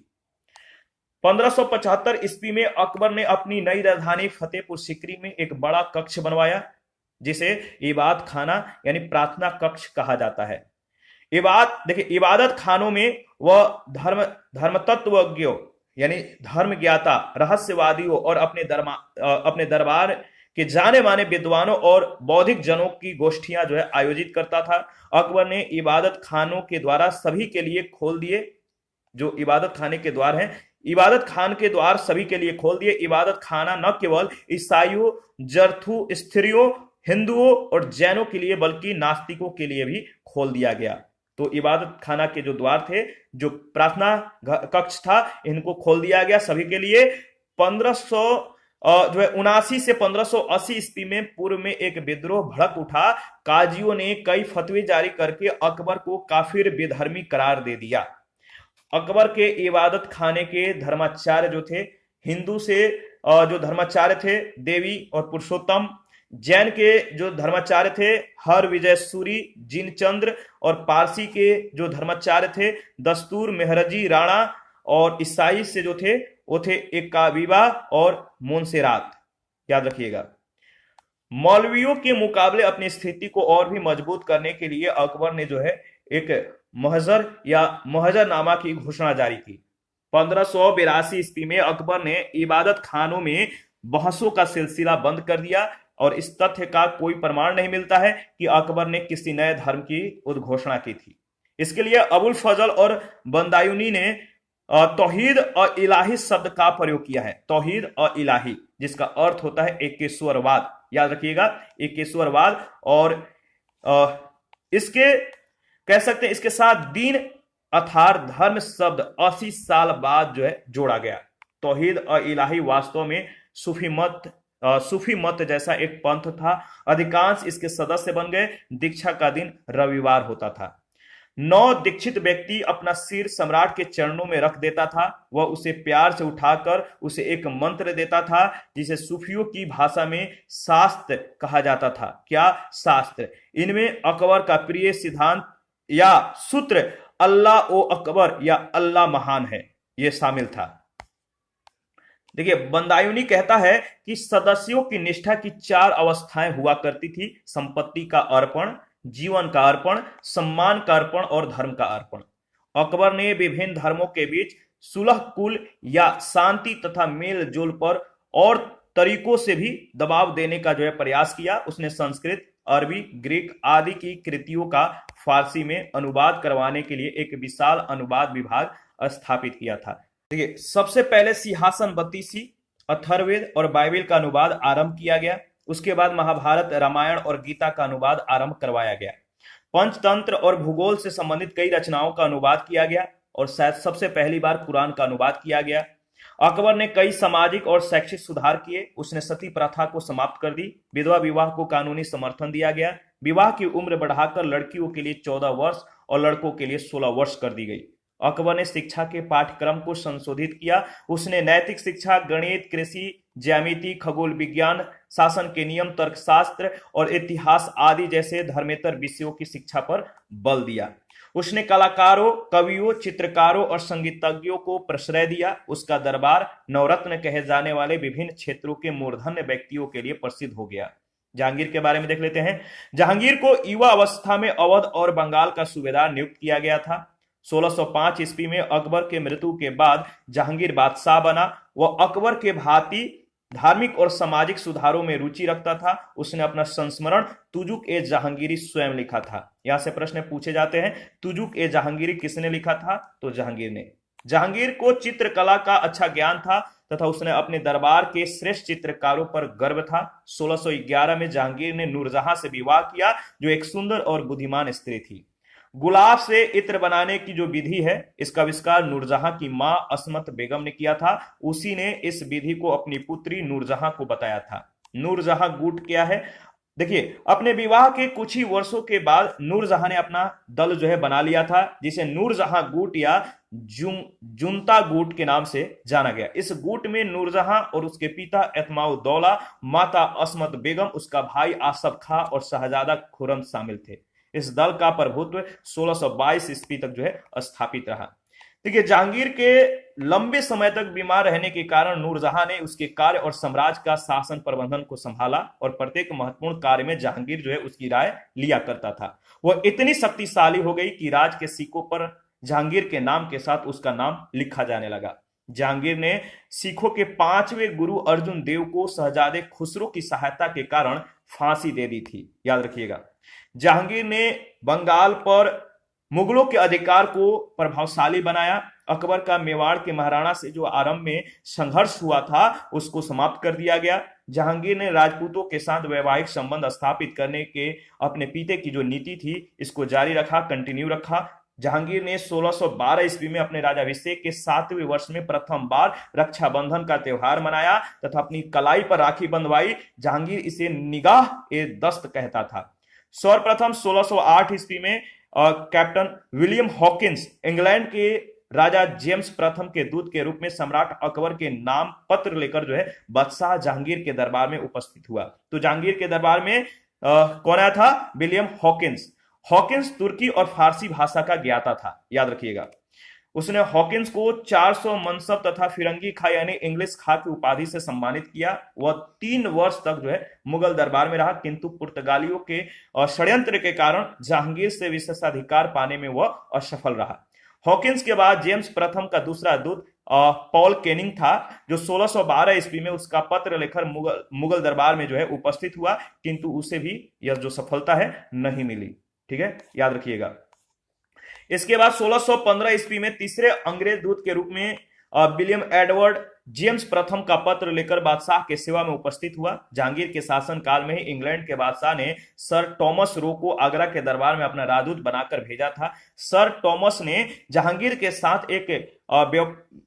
S1: 1575 ईस्वी में अकबर ने अपनी नई राजधानी फतेहपुर सीकरी में एक बड़ा कक्ष बनवाया, जिसे इबादत खाना यानी प्रार्थना कक्ष कहा जाता है। इबादत खानों में वह धर्मतत्वज्ञों यानी धर्म ज्ञाता, रहस्यवादियों और अपने दरबार के जाने माने विद्वानों और बौद्धिक जनों की गोष्ठियां जो है आयोजित करता था। अकबर ने इबादत खानों के द्वारा सभी के लिए खोल दिए। जो इबादत खाने के द्वार हैं, इबादत खान के द्वार सभी के लिए खोल दिए। इबादत खाना न केवल ईसाइयों, जरथु स्त्रियों, हिंदुओं और जैनों के लिए बल्कि नास्तिकों के लिए भी खोल दिया गया। तो इबादत खाना के जो द्वार थे, जो प्रार्थना कक्ष था, इनको खोल दिया गया सभी के लिए। 1500 जो है 79 से 1580 ईस्वी में पूर्व में एक विद्रोह भड़क उठा। काजियों ने कई फतवे जारी करके अकबर को काफिर बेधर्मी करार दे दिया। अकबर के इबादत खाने के धर्माचार्य जो थे, हिंदू से जो धर्माचार्य थे देवी और पुरुषोत्तम, जैन के जो धर्माचार्य थे हर विजय सूरी, जिनचंद्र, और पारसी के जो धर्माचार्य थे दस्तूर मेहरजी राणा, और ईसाई से जो थे वो थे एकाबीबा और मोन्सेरात। याद रखिएगा। मौलवियों के मुकाबले अपनी स्थिति को और भी मजबूत करने के लिए अकबर ने जो है एक महजर या महजरनामा की घोषणा जारी की। 1582 ईस्वी में अकबर ने इबादत खानों में बहसों का सिलसिला बंद कर दिया, और इस तथ्य का कोई प्रमाण नहीं मिलता है कि अकबर ने किसी नए धर्म की उद्घोषणा की थी। इसके लिए अबुल फजल और बंदायूनी ने तौहीद और इलाही शब्द का प्रयोग किया है। तौहीद और इलाही, जिसका अर्थ होता है एकेश्वरवाद। याद रखिएगा, एकेश्वरवाद। और इसके कह सकते हैं इसके साथ दीन अर्थात धर्म शब्द 80 साल बाद जो है जोड़ा गया। तौहीद और इलाही वास्तव में सूफी मत जैसा एक पंथ था। अधिकांश इसके सदस्य बन गए। दीक्षा का दिन रविवार होता था। नौ दीक्षित व्यक्ति अपना सिर सम्राट के चरणों में रख देता था। वह उसे प्यार से उठाकर उसे एक मंत्र देता था, जिसे सूफियों की भाषा में शास्त्र कहा जाता था। क्या शास्त्र? इनमें अकबर का प्रिय सिद्धांत या सूत्र अल्लाह ओ अकबर या अल्लाह महान है, यह शामिल था। देखिए, बंदायूनी कहता है कि सदस्यों की निष्ठा की 4 अवस्थाएं हुआ करती थी: संपत्ति का अर्पण, जीवन का अर्पण, सम्मान का अर्पण और धर्म का अर्पण। अकबर ने विभिन्न धर्मों के बीच सुलह कुल या शांति तथा मेल जोल पर और तरीकों से भी दबाव देने का जो है प्रयास किया। उसने संस्कृत, अरबी, ग्रीक आदि की कृतियों का फारसी में अनुवाद करवाने के लिए एक विशाल अनुवाद विभाग स्थापित किया था। देखिए, सबसे पहले सिंहासन बत्तीसी, अथर्ववेद और बाइबल का अनुवाद आरंभ किया गया। उसके बाद महाभारत, रामायण और गीता का अनुवाद आरंभ करवाया गया। पंचतंत्र और भूगोल से संबंधित कई रचनाओं का अनुवाद किया गया, और शायद सबसे पहली बार कुरान का अनुवाद किया गया। अकबर ने कई सामाजिक और शैक्षिक सुधार किए। उसने सती प्रथा को समाप्त कर दी। विधवा विवाह को कानूनी समर्थन दिया गया। विवाह की उम्र बढ़ाकर लड़कियों के लिए 14 वर्ष और लड़कों के लिए 16 वर्ष कर दी गई। अकबर ने शिक्षा के पाठ्यक्रम को संशोधित किया। उसने नैतिक शिक्षा, गणित, कृषि, ज्यामिति, खगोल विज्ञान, शासन के नियम, तर्कशास्त्र और इतिहास आदि जैसे धर्मेतर विषयों की शिक्षा पर बल दिया। उसने कलाकारों, कवियों, चित्रकारों और संगीतज्ञों को प्रश्रय दिया। उसका दरबार नवरत्न कहे जाने वाले विभिन्न क्षेत्रों के मूर्धन्य व्यक्तियों के लिए प्रसिद्ध हो गया। जहांगीर के बारे में देख लेते हैं। जहांगीर को युवा अवस्था में अवध और बंगाल का सूबेदार नियुक्त किया गया था। 1605 ईस्वी में अकबर के मृत्यु के बाद जहांगीर बादशाह बना। वह अकबर के भांति धार्मिक और सामाजिक सुधारों में रुचि रखता था। उसने अपना संस्मरण तुजुक ए जहांगीरी स्वयं लिखा था। यहां से प्रश्न पूछे जाते हैं, तुजुक ए जहांगीरी किसने लिखा था? तो जहांगीर ने। जहांगीर को चित्रकला का अच्छा ज्ञान था तथा उसने अपने दरबार के श्रेष्ठ चित्रकारों पर गर्व था। 1611 में जहांगीर ने नूरजहां से विवाह किया, जो एक सुंदर और बुद्धिमान स्त्री थी। गुलाब से इत्र बनाने की जो विधि है, इसका आविष्कार नूरजहां की मां असमत बेगम ने किया था। उसी ने इस विधि को अपनी पुत्री नूरजहां को बताया था। नूरजहां गुट क्या है? देखिए, अपने विवाह के कुछ ही वर्षों के बाद नूरजहां ने अपना दल जो है बना लिया था, जिसे नूरजहां गुट या जुनता गुट के नाम से जाना गया। इस गुट में नूरजहां और उसके पिता एतमाउद्दौला, माता असमत बेगम, उसका भाई आसफ खां और शहजादा खुरम शामिल थे। इस दल का प्रभुत्व 1622 ईस्वी तक जो है स्थापित रहा। देखिए, जहांगीर के लंबे समय तक बीमार रहने के कारण नूरजहां ने उसके कार्य और साम्राज्य का शासन प्रबंधन को संभाला, और प्रत्येक महत्वपूर्ण कार्य में जहांगीर जो है उसकी राय लिया करता था। वह इतनी शक्तिशाली हो गई कि राज के सिक्कों पर जहांगीर के नाम के साथ उसका नाम लिखा जाने लगा। जहांगीर ने सिखों के 5वें गुरु अर्जुन देव को शहजादे खुसरो की सहायता के कारण फांसी दे दी थी। याद रखिएगा। जहांगीर ने बंगाल पर मुगलों के अधिकार को प्रभावशाली बनाया। अकबर का मेवाड़ के महाराणा से जो आरंभ में संघर्ष हुआ था, उसको समाप्त कर दिया गया। जहांगीर ने राजपूतों के साथ वैवाहिक संबंध स्थापित करने के अपने पिता की जो नीति थी, इसको जारी रखा, कंटिन्यू रखा। जहांगीर ने 1612 ईस्वी में अपने राजाभिषेक के 7वें वर्ष में प्रथम बार रक्षाबंधन का त्योहार मनाया तथा अपनी कलाई पर राखी बंधवाई। जहांगीर इसे निगाह ए दस्त कहता था। सर्वप्रथम 1608 ईस्वी में कैप्टन विलियम हॉकिंस इंग्लैंड के राजा जेम्स प्रथम के दूत के रूप में सम्राट अकबर के नाम पत्र लेकर जो है बादशाह जहांगीर के दरबार में उपस्थित हुआ। तो जहांगीर के दरबार में कौन आया था? William Hawkins. हॉकिंस तुर्की और फारसी भाषा का ज्ञाता था, याद रखिएगा। उसने हॉकिंस को 400 मनसब तथा फिरंगी खा यानी इंग्लिश खा की उपाधि से सम्मानित किया। वह 3 वर्ष तक जो है मुगल दरबार में रहा, किंतु पुर्तगालियों के षड्यंत्र के कारण जहांगीर से विशेषाधिकार पाने में वह असफल रहा। हॉकिंस के बाद जेम्स प्रथम का दूसरा दूत पॉल केनिंग था, जो 1612 ईस्वी में उसका पत्र लेकर मुगल दरबार में जो है उपस्थित हुआ, किंतु उसे भी यह जो सफलता है नहीं मिली। ठीक है, याद रखिएगा। इसके बाद 1615 ईस्वी में तीसरे अंग्रेज दूत के रूप में विलियम एडवर्ड जेम्स प्रथम का पत्र लेकर बादशाह के सेवा में उपस्थित हुआ। जहांगीर के शासन काल में ही इंग्लैंड के बादशाह ने सर टॉमस रो को आगरा के दरबार में अपना राजदूत बनाकर भेजा था। सर टॉमस ने जहांगीर के साथ एक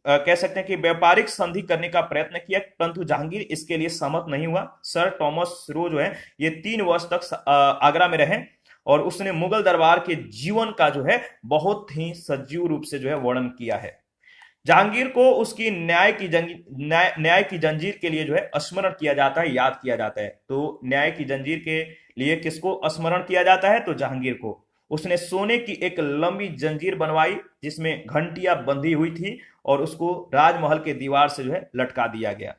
S1: कह सकते हैं कि व्यापारिक संधि करने का प्रयत्न किया, परंतु जहांगीर इसके लिए सहमत नहीं हुआ। सर टॉमस रो जो है ये 3 वर्ष तक आगरा में रहे और उसने मुगल दरबार के जीवन का जो है बहुत ही सजीव रूप से जो है वर्णन किया है। जहांगीर को उसकी न्याय की जंजीर के लिए जो है स्मरण किया जाता है, याद किया जाता है। तो न्याय की जंजीर के लिए किसको स्मरण किया जाता है? तो जहांगीर को। उसने सोने की एक लंबी जंजीर बनवाई जिसमें घंटियां बंधी हुई थी और उसको राजमहल के दीवार से जो है लटका दिया गया।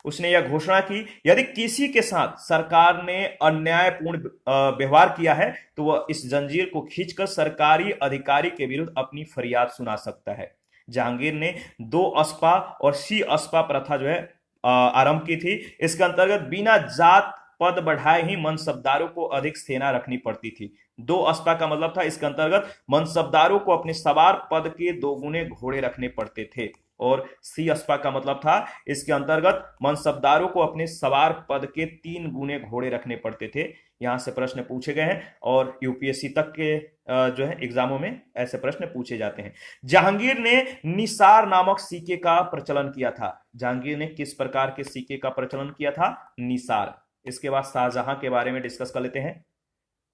S1: उसने यह घोषणा की, यदि किसी के साथ सरकार ने अन्यायपूर्ण व्यवहार किया है तो वह इस जंजीर को खींचकर सरकारी अधिकारी के विरुद्ध अपनी फरियाद सुना सकता है। जहांगीर ने 2 अस्पा और सी अस्पा प्रथा जो है आरंभ की थी। इसके अंतर्गत बिना जात पद बढ़ाए ही मनसबदारों को अधिक सेना रखनी पड़ती थी। 2 अस्पा का मतलब था इसके अंतर्गत मनसबदारों को अपने सवार पद के 2 गुने घोड़े रखने पड़ते थे, और सी अस्पा का मतलब था इसके अंतर्गत मनसबदारों को अपने सवार पद के 3 गुने घोड़े रखने पड़ते थे। यहां से प्रश्न पूछे गए हैं और यूपीएससी तक के जो है एग्जामों में ऐसे प्रश्न पूछे जाते हैं। जहांगीर ने निसार नामक सिक्के का प्रचलन किया था। जहांगीर ने किस प्रकार के सिक्के का प्रचलन किया था? निसार। इसके बाद शाहजहां के बारे में डिस्कस कर लेते हैं।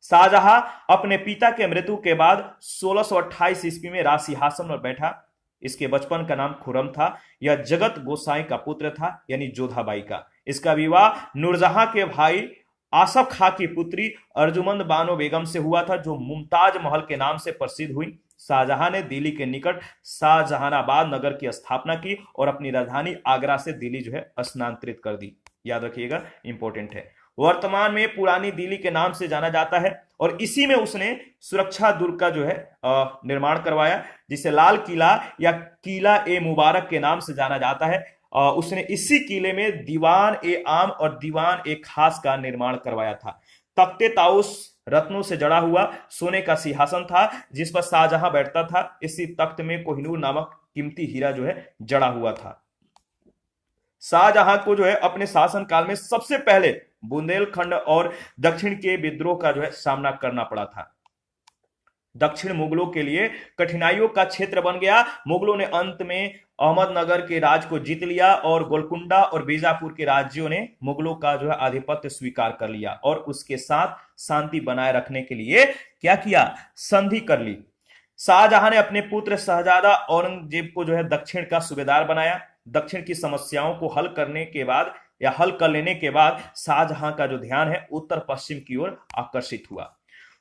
S1: शाहजहां अपने पिता के मृत्यु के बाद 1628 ईस्वी में राज सिंहासन पर बैठा। इसके बचपन का नाम खुरम था। यह जगत गोसाई का पुत्र था, यानी जोधाबाई का। इसका विवाह नूरजहां के भाई आसफ खां की पुत्री अर्जुमंद बानो बेगम से हुआ था, जो मुमताज महल के नाम से प्रसिद्ध हुई। शाहजहां ने दिल्ली के निकट शाहजहानाबाद नगर की स्थापना की और अपनी राजधानी आगरा से दिल्ली जो है स्थानांतरित कर दी। याद रखिएगा, इंपॉर्टेंट है। वर्तमान में पुरानी दिल्ली के नाम से जाना जाता है और इसी में उसने सुरक्षा दुर्ग का जो है निर्माण करवाया, जिसे लाल किला या किला ए मुबारक के नाम से जाना जाता है। उसने इसी किले में दीवान ए आम और दीवान ए खास का निर्माण करवाया था। तख्ते ताउस रत्नों से जड़ा हुआ सोने का सिंहासन था जिस पर शाहजहां बैठता था। इसी तख्त में कोहिनूर नामक कीमती हीरा जो है जड़ा हुआ था। शाहजहां को जो है अपने शासन काल में सबसे पहले बुंदेलखंड और दक्षिण के विद्रोह का जो है सामना करना पड़ा था। दक्षिण मुगलों के लिए कठिनाइयों का क्षेत्र बन गया। मुगलों ने अंत में अहमदनगर के राज को जीत लिया और गोलकुंडा और बीजापुर के राज्यों ने मुगलों का जो है आधिपत्य स्वीकार कर लिया और उसके साथ शांति बनाए रखने के लिए क्या किया? संधि कर ली। शाहजहां ने अपने पुत्र शहजादा औरंगजेब को जो है दक्षिण का सूबेदार बनाया। दक्षिण की समस्याओं को हल कर लेने के बाद शाहजहां का जो ध्यान है उत्तर पश्चिम की ओर आकर्षित हुआ।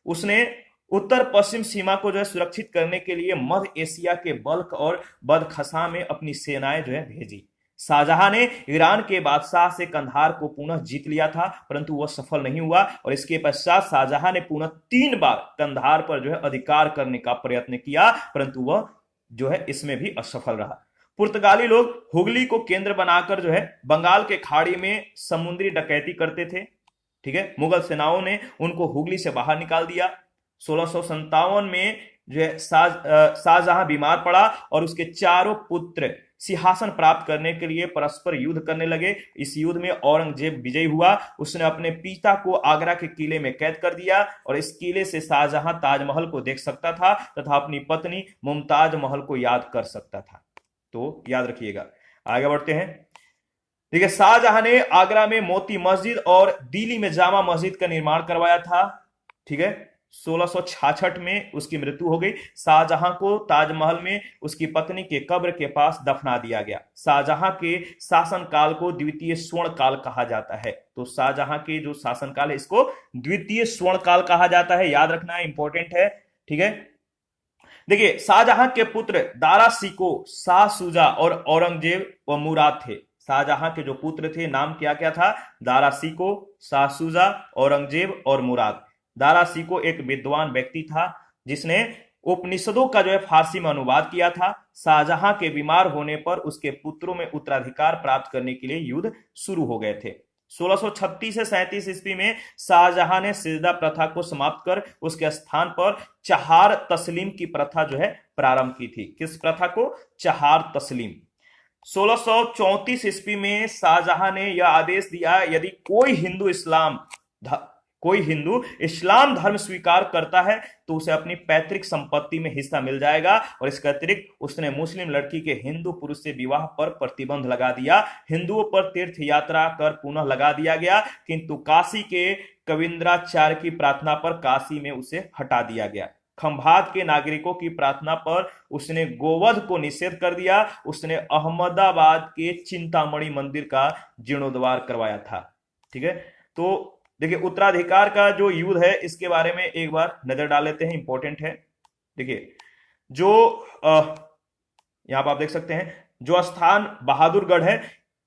S1: उसने उत्तर पश्चिम सीमा को जो है सुरक्षित करने के लिए मध्य एशिया के बल्ख और बदखसा में अपनी सेनाएं जो है भेजी। शाहजहां ने ईरान के बादशाह से कंधार को पुनः जीत लिया था, परंतु वह सफल नहीं हुआ और इसके पश्चात शाहजहां ने पुनः 3 बार कंधार पर जो है अधिकार करने का प्रयत्न किया, परंतु वह जो है इसमें भी असफल रहा। पुर्तगाली लोग हुगली को केंद्र बनाकर जो है बंगाल के खाड़ी में समुद्री डकैती करते थे। ठीक है, मुगल सेनाओं ने उनको हुगली से बाहर निकाल दिया। 1657 में जो है शाहजहां बीमार पड़ा और उसके चारों पुत्र सिंहासन प्राप्त करने के लिए परस्पर युद्ध करने लगे। इस युद्ध में औरंगजेब विजयी हुआ। उसने अपने पिता को आगरा के किले में कैद कर दिया और इस किले से शाहजहां ताजमहल को देख सकता था तथा अपनी पत्नी मुमताज महल को याद कर सकता था। तो याद रखिएगा। आगे बढ़ते हैं। ठीक है, शाहजहां ने आगरा में मोती मस्जिद और दिल्ली में जामा मस्जिद का निर्माण करवाया था। ठीक है, 1666 में उसकी मृत्यु हो गई। शाहजहां को ताजमहल में उसकी पत्नी के कब्र के पास दफना दिया गया। शाहजहां के शासनकाल को द्वितीय स्वर्ण काल कहा जाता है। तो शाहजहां के जो शासनकाल है इसको द्वितीय स्वर्ण काल कहा जाता है, याद रखना है, इंपॉर्टेंट है। ठीक है, देखिए शाहजहां के पुत्र दारा सिको, शाह शुजा और औरंगजेब व मुराद थे। शाहजहां के जो पुत्र थे नाम क्या क्या था? दारा सिको, शाह शुजा, औरंगजेब और मुराद। दारा सिको एक विद्वान व्यक्ति था जिसने उपनिषदों का जो है फारसी में अनुवाद किया था। शाहजहां के बीमार होने पर उसके पुत्रों में उत्तराधिकार प्राप्त करने के लिए युद्ध शुरू हो गए थे। 1636 से 37 ईस्वी में शाहजहां ने सिजदा प्रथा को समाप्त कर उसके स्थान पर चहार तस्लीम की प्रथा जो है प्रारंभ की थी। किस प्रथा को? चहार तस्लीम। 1634 ईस्वी में शाहजहां ने यह आदेश दिया, यदि कोई हिंदू इस्लाम धर्म स्वीकार करता है तो उसे अपनी पैतृक संपत्ति में हिस्सा मिल जाएगा। और इसके अतिरिक्त उसने मुस्लिम लड़की के हिंदू पुरुष से विवाह पर प्रतिबंध लगा दिया। हिंदुओं पर तीर्थ यात्रा कर पुनः लगा दिया गया, किंतु काशी के कविंद्राचार्य की प्रार्थना पर काशी में उसे हटा दिया गया। खंभात के नागरिकों की प्रार्थना पर उसने गोवध को निषेध कर दिया। उसने अहमदाबाद के चिंतामणि मंदिर का जीर्णोद्धार करवाया था। ठीक है, तो देखिए उत्तराधिकार का जो युद्ध है इसके बारे में एक बार नजर डाल लेते हैं, इंपॉर्टेंट है। देखिए जो यहां पर आप देख सकते हैं जो स्थान बहादुरगढ़ है,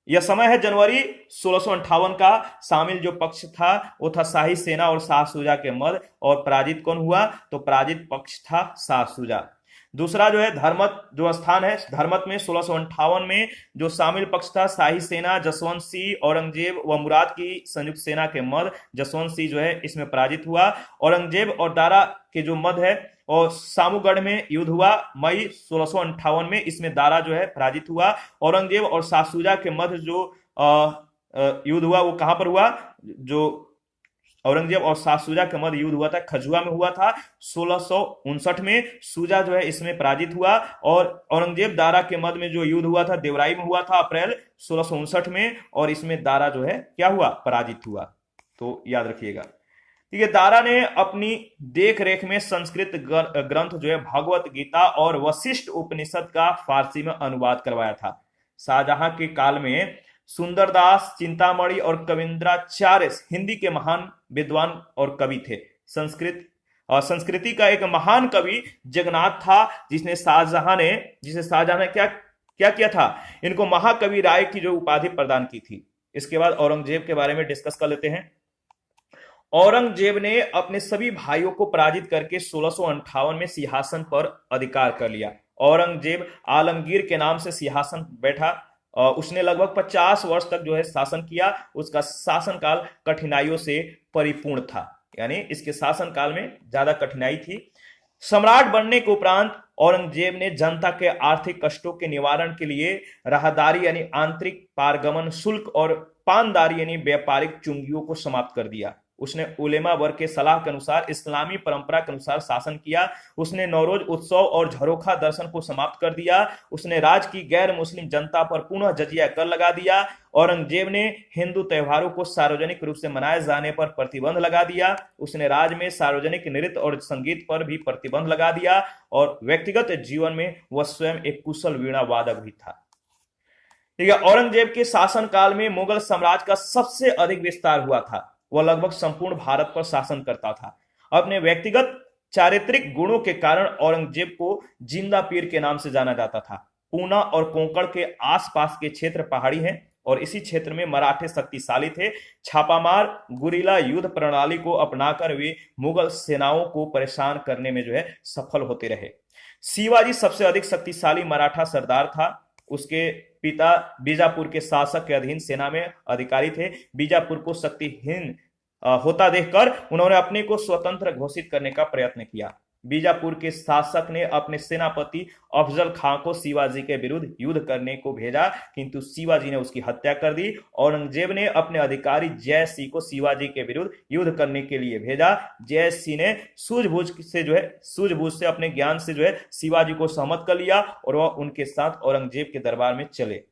S1: यह समय है जनवरी 1658 का। शामिल जो पक्ष था वो था शाही सेना और शाह शुजा के मध्य, और पराजित कौन हुआ? तो पराजित पक्ष था शाह शुजा। दूसरा जो है धर्मत जो स्थान है, धर्मत में 1658 में जो शामिल पक्ष था शाही सेना, जसवंत सिंह, औरंगजेब व मुराद की संयुक्त सेना के मध्य जसवंत सिंह जो है इसमें पराजित हुआ। औरंगजेब और दारा के जो मध्य है और सामूगढ़ में युद्ध हुआ मई 1658 में, इसमें दारा जो है पराजित हुआ। औरंगजेब और शाह शुजा के मध्य जो युद्ध हुआ वो कहां पर हुआ? जो औरंगजेब और शाह शुजा के मध्य युद्ध हुआ था खजुआ में हुआ था 1659 में। शुजा जो है इसमें पराजित हुआ। और औरंगजेब दारा के मध्य में जो युद्ध हुआ था देवराई में हुआ था अप्रैल 1659 में, और इसमें दारा जो है क्या हुआ? पराजित हुआ। तो याद रखिएगा। ठीक है, दारा ने अपनी देख रेख में संस्कृत ग्रंथ जो है भगवत गीता और वशिष्ठ उपनिषद का फारसी में अनुवाद करवाया था। शाहजहां के काल में सुंदरदास, चिंतामणि और कविंद्राचार्य हिंदी के महान विद्वान और कवि थे। संस्कृति का एक महान कवि जगन्नाथ था जिसे शाहजहां ने क्या क्या किया था? इनको महाकवि राय की जो उपाधि प्रदान की थी। इसके बाद औरंगजेब के बारे में डिस्कस कर लेते हैं। औरंगजेब ने अपने सभी भाइयों को पराजित करके 1658 में सिंहासन पर अधिकार कर लिया। औरंगजेब आलमगीर के नाम से सिंहासन बैठा। उसने लगभग 50 वर्ष तक जो है शासन किया। उसका शासनकाल कठिनाइयों से परिपूर्ण था, यानी इसके शासनकाल में ज्यादा कठिनाई थी। सम्राट बनने के उपरांत औरंगजेब ने जनता के आर्थिक कष्टों के निवारण के लिए राहदारी यानी आंतरिक पारगमन शुल्क और पानदारी यानी व्यापारिक चुंगियों को समाप्त कर दिया। उसने उलेमा वर्ग के सलाह के अनुसार इस्लामी परंपरा के अनुसार शासन किया। उसने नौरोज उत्सव और झरोखा दर्शन को समाप्त कर दिया। उसने राज्य की गैर मुस्लिम जनता पर पुनः जजिया कर लगा दिया। औरंगजेब ने हिंदू त्योहारों को सार्वजनिक रूप से मनाए जाने पर प्रतिबंध लगा दिया। उसने राज्य में सार्वजनिक नृत्य और संगीत पर भी प्रतिबंध लगा दिया, और व्यक्तिगत जीवन में वह स्वयं एक कुशल वीणा वादक भी था। ठीक है, औरंगजेब के शासनकाल में मुगल साम्राज्य का सबसे अधिक विस्तार हुआ था। वह लगभग संपूर्ण भारत पर शासन करता था। अपने व्यक्तिगत चारित्रिक गुणों के कारण औरंगजेब को जिंदा पीर के नाम से जाना जाता था। पूना और कोंकण के आसपास के क्षेत्र पहाड़ी हैं और इसी क्षेत्र में मराठे शक्तिशाली थे। छापामार गुरिल्ला युद्ध प्रणाली को अपनाकर वे मुगल सेनाओं को परेशान करने में जो है सफल होते रहे। शिवाजी सबसे अधिक शक्तिशाली मराठा सरदार था। उसके पिता बीजापुर के शासक के अधीन सेना में अधिकारी थे। बीजापुर को शक्तिहीन होता देखकर उन्होंने अपने को स्वतंत्र घोषित करने का प्रयत्न किया। बीजापुर के शासक ने अपने सेनापति अफजल खां को शिवाजी के विरुद्ध युद्ध करने को भेजा, किंतु शिवाजी ने उसकी हत्या कर दी। औरंगजेब ने अपने अधिकारी जय सिंह को शिवाजी के विरुद्ध युद्ध करने के लिए भेजा। जय सिंह ने सूझबूझ से अपने ज्ञान से शिवाजी को सहमत कर लिया और वह उनके साथ औरंगजेब के दरबार में चले।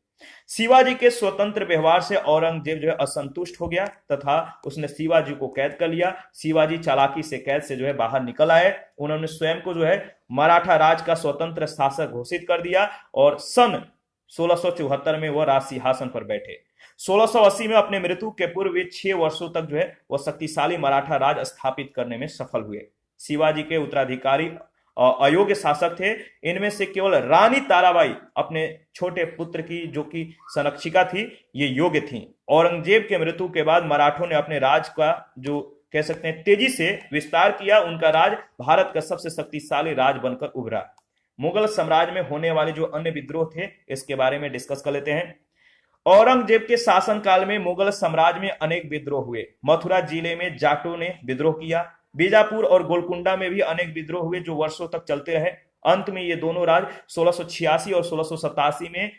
S1: शिवाजी के स्वतंत्र व्यवहार से औरंगजेब असंतुष्ट हो गया तथा उसने शिवाजी को कैद कर लिया। शिवाजी चालाकी से कैद से बाहर निकल आए। उन्होंने स्वयं को मराठा राज का स्वतंत्र शासक घोषित कर दिया और सन 1674 में वह राज सिंहासन पर बैठे। 1680 में अपने मृत्यु के पूर्व वे 6 वर्षों तक वह शक्तिशाली मराठा राज स्थापित करने में सफल हुए। शिवाजी के उत्तराधिकारी अयोग्य शासक थे। इनमें से केवल रानी ताराबाई अपने छोटे पुत्र की, जो कि संरक्षिका थी, ये योग्य थी। औरंगजेब के मृत्यु के बाद मराठों ने अपने राज का कह सकते हैं तेजी से विस्तार किया। उनका राज भारत का सबसे शक्तिशाली राज बनकर उभरा। मुगल साम्राज्य में होने वाले जो अन्य विद्रोह थे, इसके बारे में डिस्कस कर लेते हैं। औरंगजेब के शासनकाल में मुगल साम्राज्य में अनेक विद्रोह हुए। मथुरा जिले में जाटों ने विद्रोह किया। बीजापुर और गोलकुंडा में भी अनेक विद्रोह हुए जो वर्षों तक चलते रहे। अंत में ये दोनों राज 1686 और 1687 में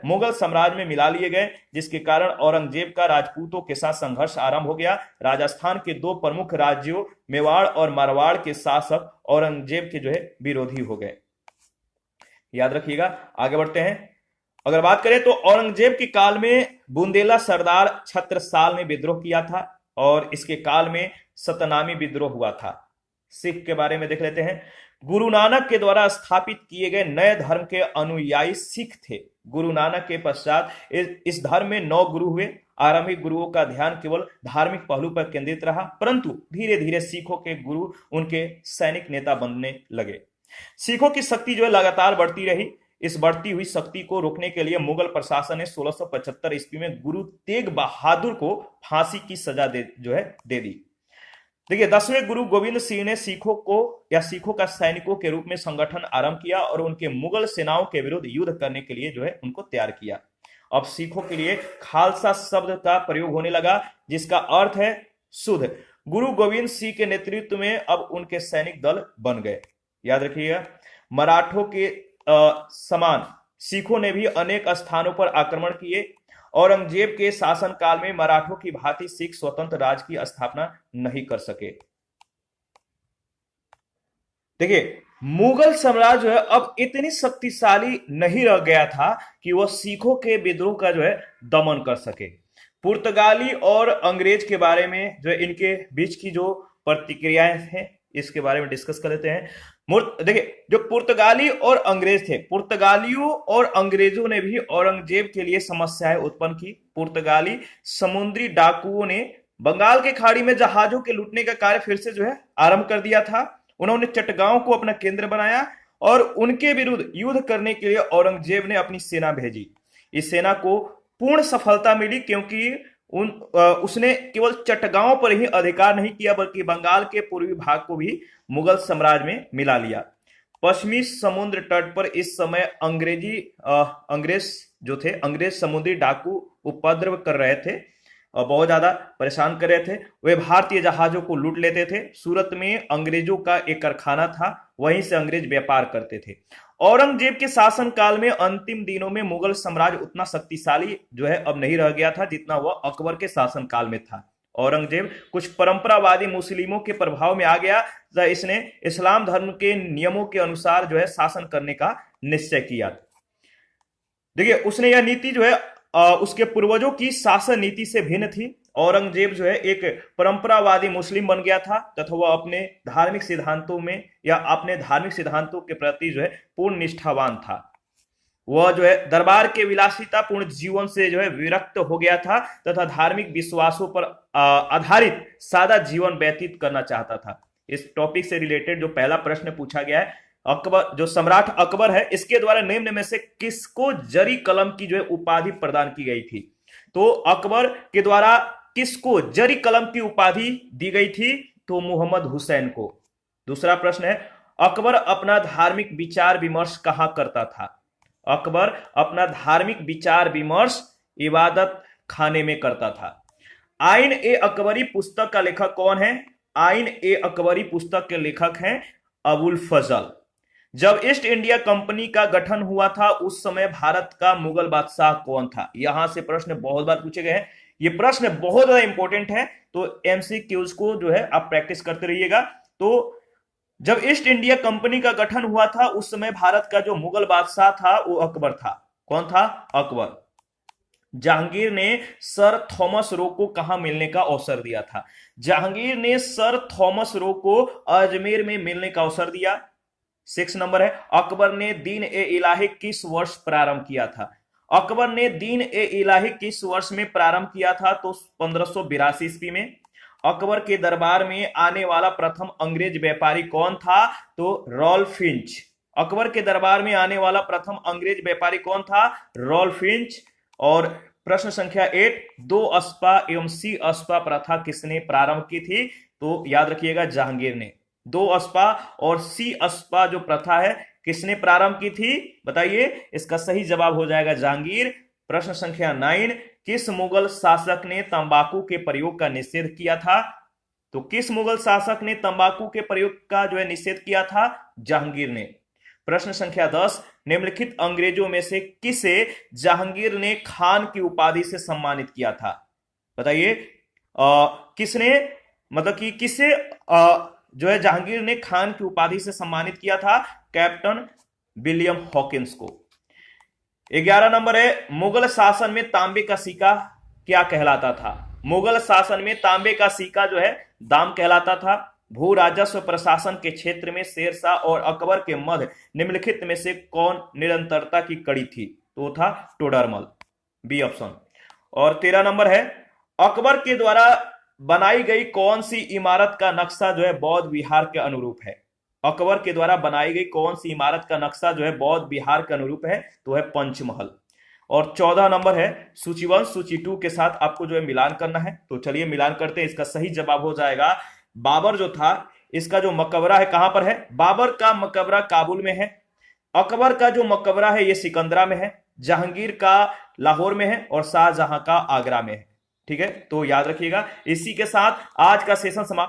S1: मुगल साम्राज्य में मिला लिए गए, जिसके कारण औरंगजेब का राजपूतों के साथ संघर्ष आरंभ हो गया। राजस्थान के 2 प्रमुख राज्यों मेवाड़ और मारवाड़ के शासक औरंगजेब के विरोधी हो गए। याद रखिएगा। आगे बढ़ते हैं। अगर बात करें तो औरंगजेब के काल में बुंदेला सरदार छत्रसाल ने विद्रोह किया था और इसके काल में सतनामी विद्रोह हुआ था। सिख के बारे में देख लेते हैं। गुरु नानक के द्वारा स्थापित किए गए नए धर्म के अनुयायी सिख थे। गुरु नानक के पश्चात इस धर्म में 9 गुरु हुए। आरंभिक गुरुओं का ध्यान केवल धार्मिक पहलू पर केंद्रित रहा, परंतु धीरे धीरे सिखों के गुरु उनके सैनिक नेता बनने लगे। सिखों की शक्ति लगातार बढ़ती रही। इस बढ़ती हुई शक्ति को रोकने के लिए मुगल प्रशासन ने 1675 ईस्वी में गुरु तेग बहादुर को फांसी की सजा दे दी। देखिए, 10वें गुरु गोविंद सिंह ने सिखों का सैनिकों के रूप में संगठन आरंभ किया और उनके मुगल सेनाओं के विरुद्ध युद्ध करने के लिए उनको तैयार किया। अब सिखों के लिए खालसा शब्द का प्रयोग होने लगा, जिसका अर्थ है शुद्ध। गुरु गोविंद सिंह के नेतृत्व में अब उनके सैनिक दल बन गए। याद रखिएगा। मराठों के समान सिखों ने भी अनेक स्थानों पर आक्रमण किए। औरंगजेब के शासनकाल में मराठों की भांति सिख स्वतंत्र राज्य की स्थापना नहीं कर सके। देखिए, मुगल साम्राज्य अब इतनी शक्तिशाली नहीं रह गया था कि वह सिखों के विद्रोह का दमन कर सके। पुर्तगाली और अंग्रेज के बारे में इनके बीच की जो प्रतिक्रियाएं हैं, इसके बारे में डिस्कस कर लेते हैं। देखिए, जो पुर्तगाली और अंग्रेज थे, पुर्तगालियों और अंग्रेजों ने भी औरंगजेब के लिए समस्याएं उत्पन्न की। पुर्तगाली समुद्री डाकुओं ने बंगाल के खाड़ी में जहाजों के लूटने का कार्य फिर से आरंभ कर दिया था। उन्होंने चटगांव को अपना केंद्र बनाया और उनके विरुद्ध युद्ध करने के लिए औरंगजेब ने अपनी सेना भेजी। इस सेना को पूर्ण सफलता मिली, क्योंकि उसने केवल चटगांव पर ही अधिकार नहीं किया, बल्कि बंगाल के पूर्वी भाग को भी मुगल साम्राज्य में मिला लिया। पश्चिमी समुद्र तट पर इस समय अंग्रेज समुद्री डाकू उपद्रव कर रहे थे और बहुत ज्यादा परेशान कर रहे थे। वे भारतीय जहाजों को लूट लेते थे। सूरत में अंग्रेजों का एक कारखाना था, वहीं से अंग्रेज व्यापार करते थे। औरंगजेब के शासनकाल में अंतिम दिनों में मुगल साम्राज्य उतना शक्तिशाली अब नहीं रह गया था जितना वह अकबर के शासनकाल में था। औरंगजेब कुछ परंपरावादी मुस्लिमों के प्रभाव में आ गया। इसने इस्लाम धर्म के नियमों के अनुसार शासन करने का निश्चय किया। देखिए, उसने यह नीति उसके पूर्वजों की शासन नीति से भिन्न थी। औरंगजेब एक परंपरावादी मुस्लिम बन गया था तथा वह अपने धार्मिक सिद्धांतों के प्रति पूर्ण निष्ठावान था। वह दरबार के विलासिता पूर्ण जीवन से विरक्त हो गया था तथा धार्मिक विश्वासों पर आधारित सादा जीवन व्यतीत करना चाहता था। इस टॉपिक से रिलेटेड जो पहला प्रश्न पूछा गया है, अकबर जो सम्राट अकबर है, इसके द्वारा निम्न में से किसको जरी कलम की उपाधि प्रदान की गई थी? तो अकबर के द्वारा किसको जरी कलम की उपाधि दी गई थी? तो मोहम्मद हुसैन को। दूसरा प्रश्न है, अकबर अपना धार्मिक विचार विमर्श कहां करता था? अकबर अपना धार्मिक विचार विमर्श इबादत खाने में करता था। आइन ए अकबरी पुस्तक का लेखक कौन है? आइन ए अकबरी पुस्तक के लेखक हैं अबुल फजल। जब ईस्ट इंडिया कंपनी का गठन हुआ था उस समय भारत का मुगल बादशाह कौन था? यहां से प्रश्न बहुत बार पूछे गए हैं, ये प्रश्न बहुत ज्यादा इंपॉर्टेंट है, तो एमसीक्यूज को जो है आप प्रैक्टिस करते रहिएगा। तो जब ईस्ट इंडिया कंपनी का गठन हुआ था उस समय भारत का जो मुगल बादशाह था वो अकबर था। कौन था? अकबर। जहांगीर ने सर थॉमस रो को कहां मिलने का अवसर दिया था? जहांगीर ने सर थॉमस रो को अजमेर में मिलने का अवसर दिया। 6 नंबर है, अकबर ने दीन ए इलाही किस वर्ष प्रारंभ किया था? अकबर ने दीन ए इलाही किस वर्ष में प्रारंभ किया था? तो 1582 ईस्वी में। अकबर के दरबार में आने वाला प्रथम अंग्रेज व्यापारी कौन था? तो रॉल्फ फिंच। अकबर के दरबार में आने वाला प्रथम अंग्रेज व्यापारी कौन था? Ralph Fitch. और प्रश्न संख्या 8, दो अस्पा एवं सी अस्पा प्रथा किसने प्रारंभ की थी? तो याद रखिएगा जहांगीर ने। दो अस्पा और सी अस्पा जो प्रथा है किसने प्रारंभ की थी? बताइए। इसका सही जवाब हो जाएगा जहांगीर। प्रश्न संख्या 9, किस मुगल शासक ने तंबाकू के प्रयोग का निषेध किया था? तो किस मुगल शासक ने तंबाकू के प्रयोग का जो है निषेध किया था? जहांगीर ने। प्रश्न संख्या 10, निम्नलिखित अंग्रेजों में से किसे जहांगीर ने खान की उपाधि से सम्मानित किया था? बताइए। किसने, मतलब कि किसे जो है जहांगीर ने खान की उपाधि से सम्मानित किया था? कैप्टन विलियम हॉकिंस को। 11 नंबर है, मुगल शासन में तांबे का सिक्का क्या कहलाता था? मुगल शासन में तांबे का सिक्का जो है दाम कहलाता था। भू राजस्व प्रशासन के क्षेत्र में शेरशाह और अकबर के मध्य निम्नलिखित में से कौन निरंतरता की कड़ी थी? तो था टोडरमल, बी ऑप्शन। और 13 नंबर है, अकबर के द्वारा बनाई गई कौन सी इमारत का नक्शा जो है बौद्ध विहार के अनुरूप है? अकबर के द्वारा बनाई गई कौन सी इमारत का नक्शा जो है बौद्ध विहार के अनुरूप है? तो है पंचमहल। और 14 नंबर है, सूची 1 सूची 2 के साथ आपको जो है मिलान करना है। तो चलिए मिलान करते हैं। इसका सही जवाब हो जाएगा बाबर जो था इसका जो मकबरा है कहां पर है? बाबर का मकबरा काबुल में है। अकबर का जो मकबरा है ये सिकंदरा में है। जहांगीर का लाहौर में है और शाहजहां का आगरा में है। ठीक है, तो याद रखिएगा। इसी के साथ आज का सेशन समाप्त।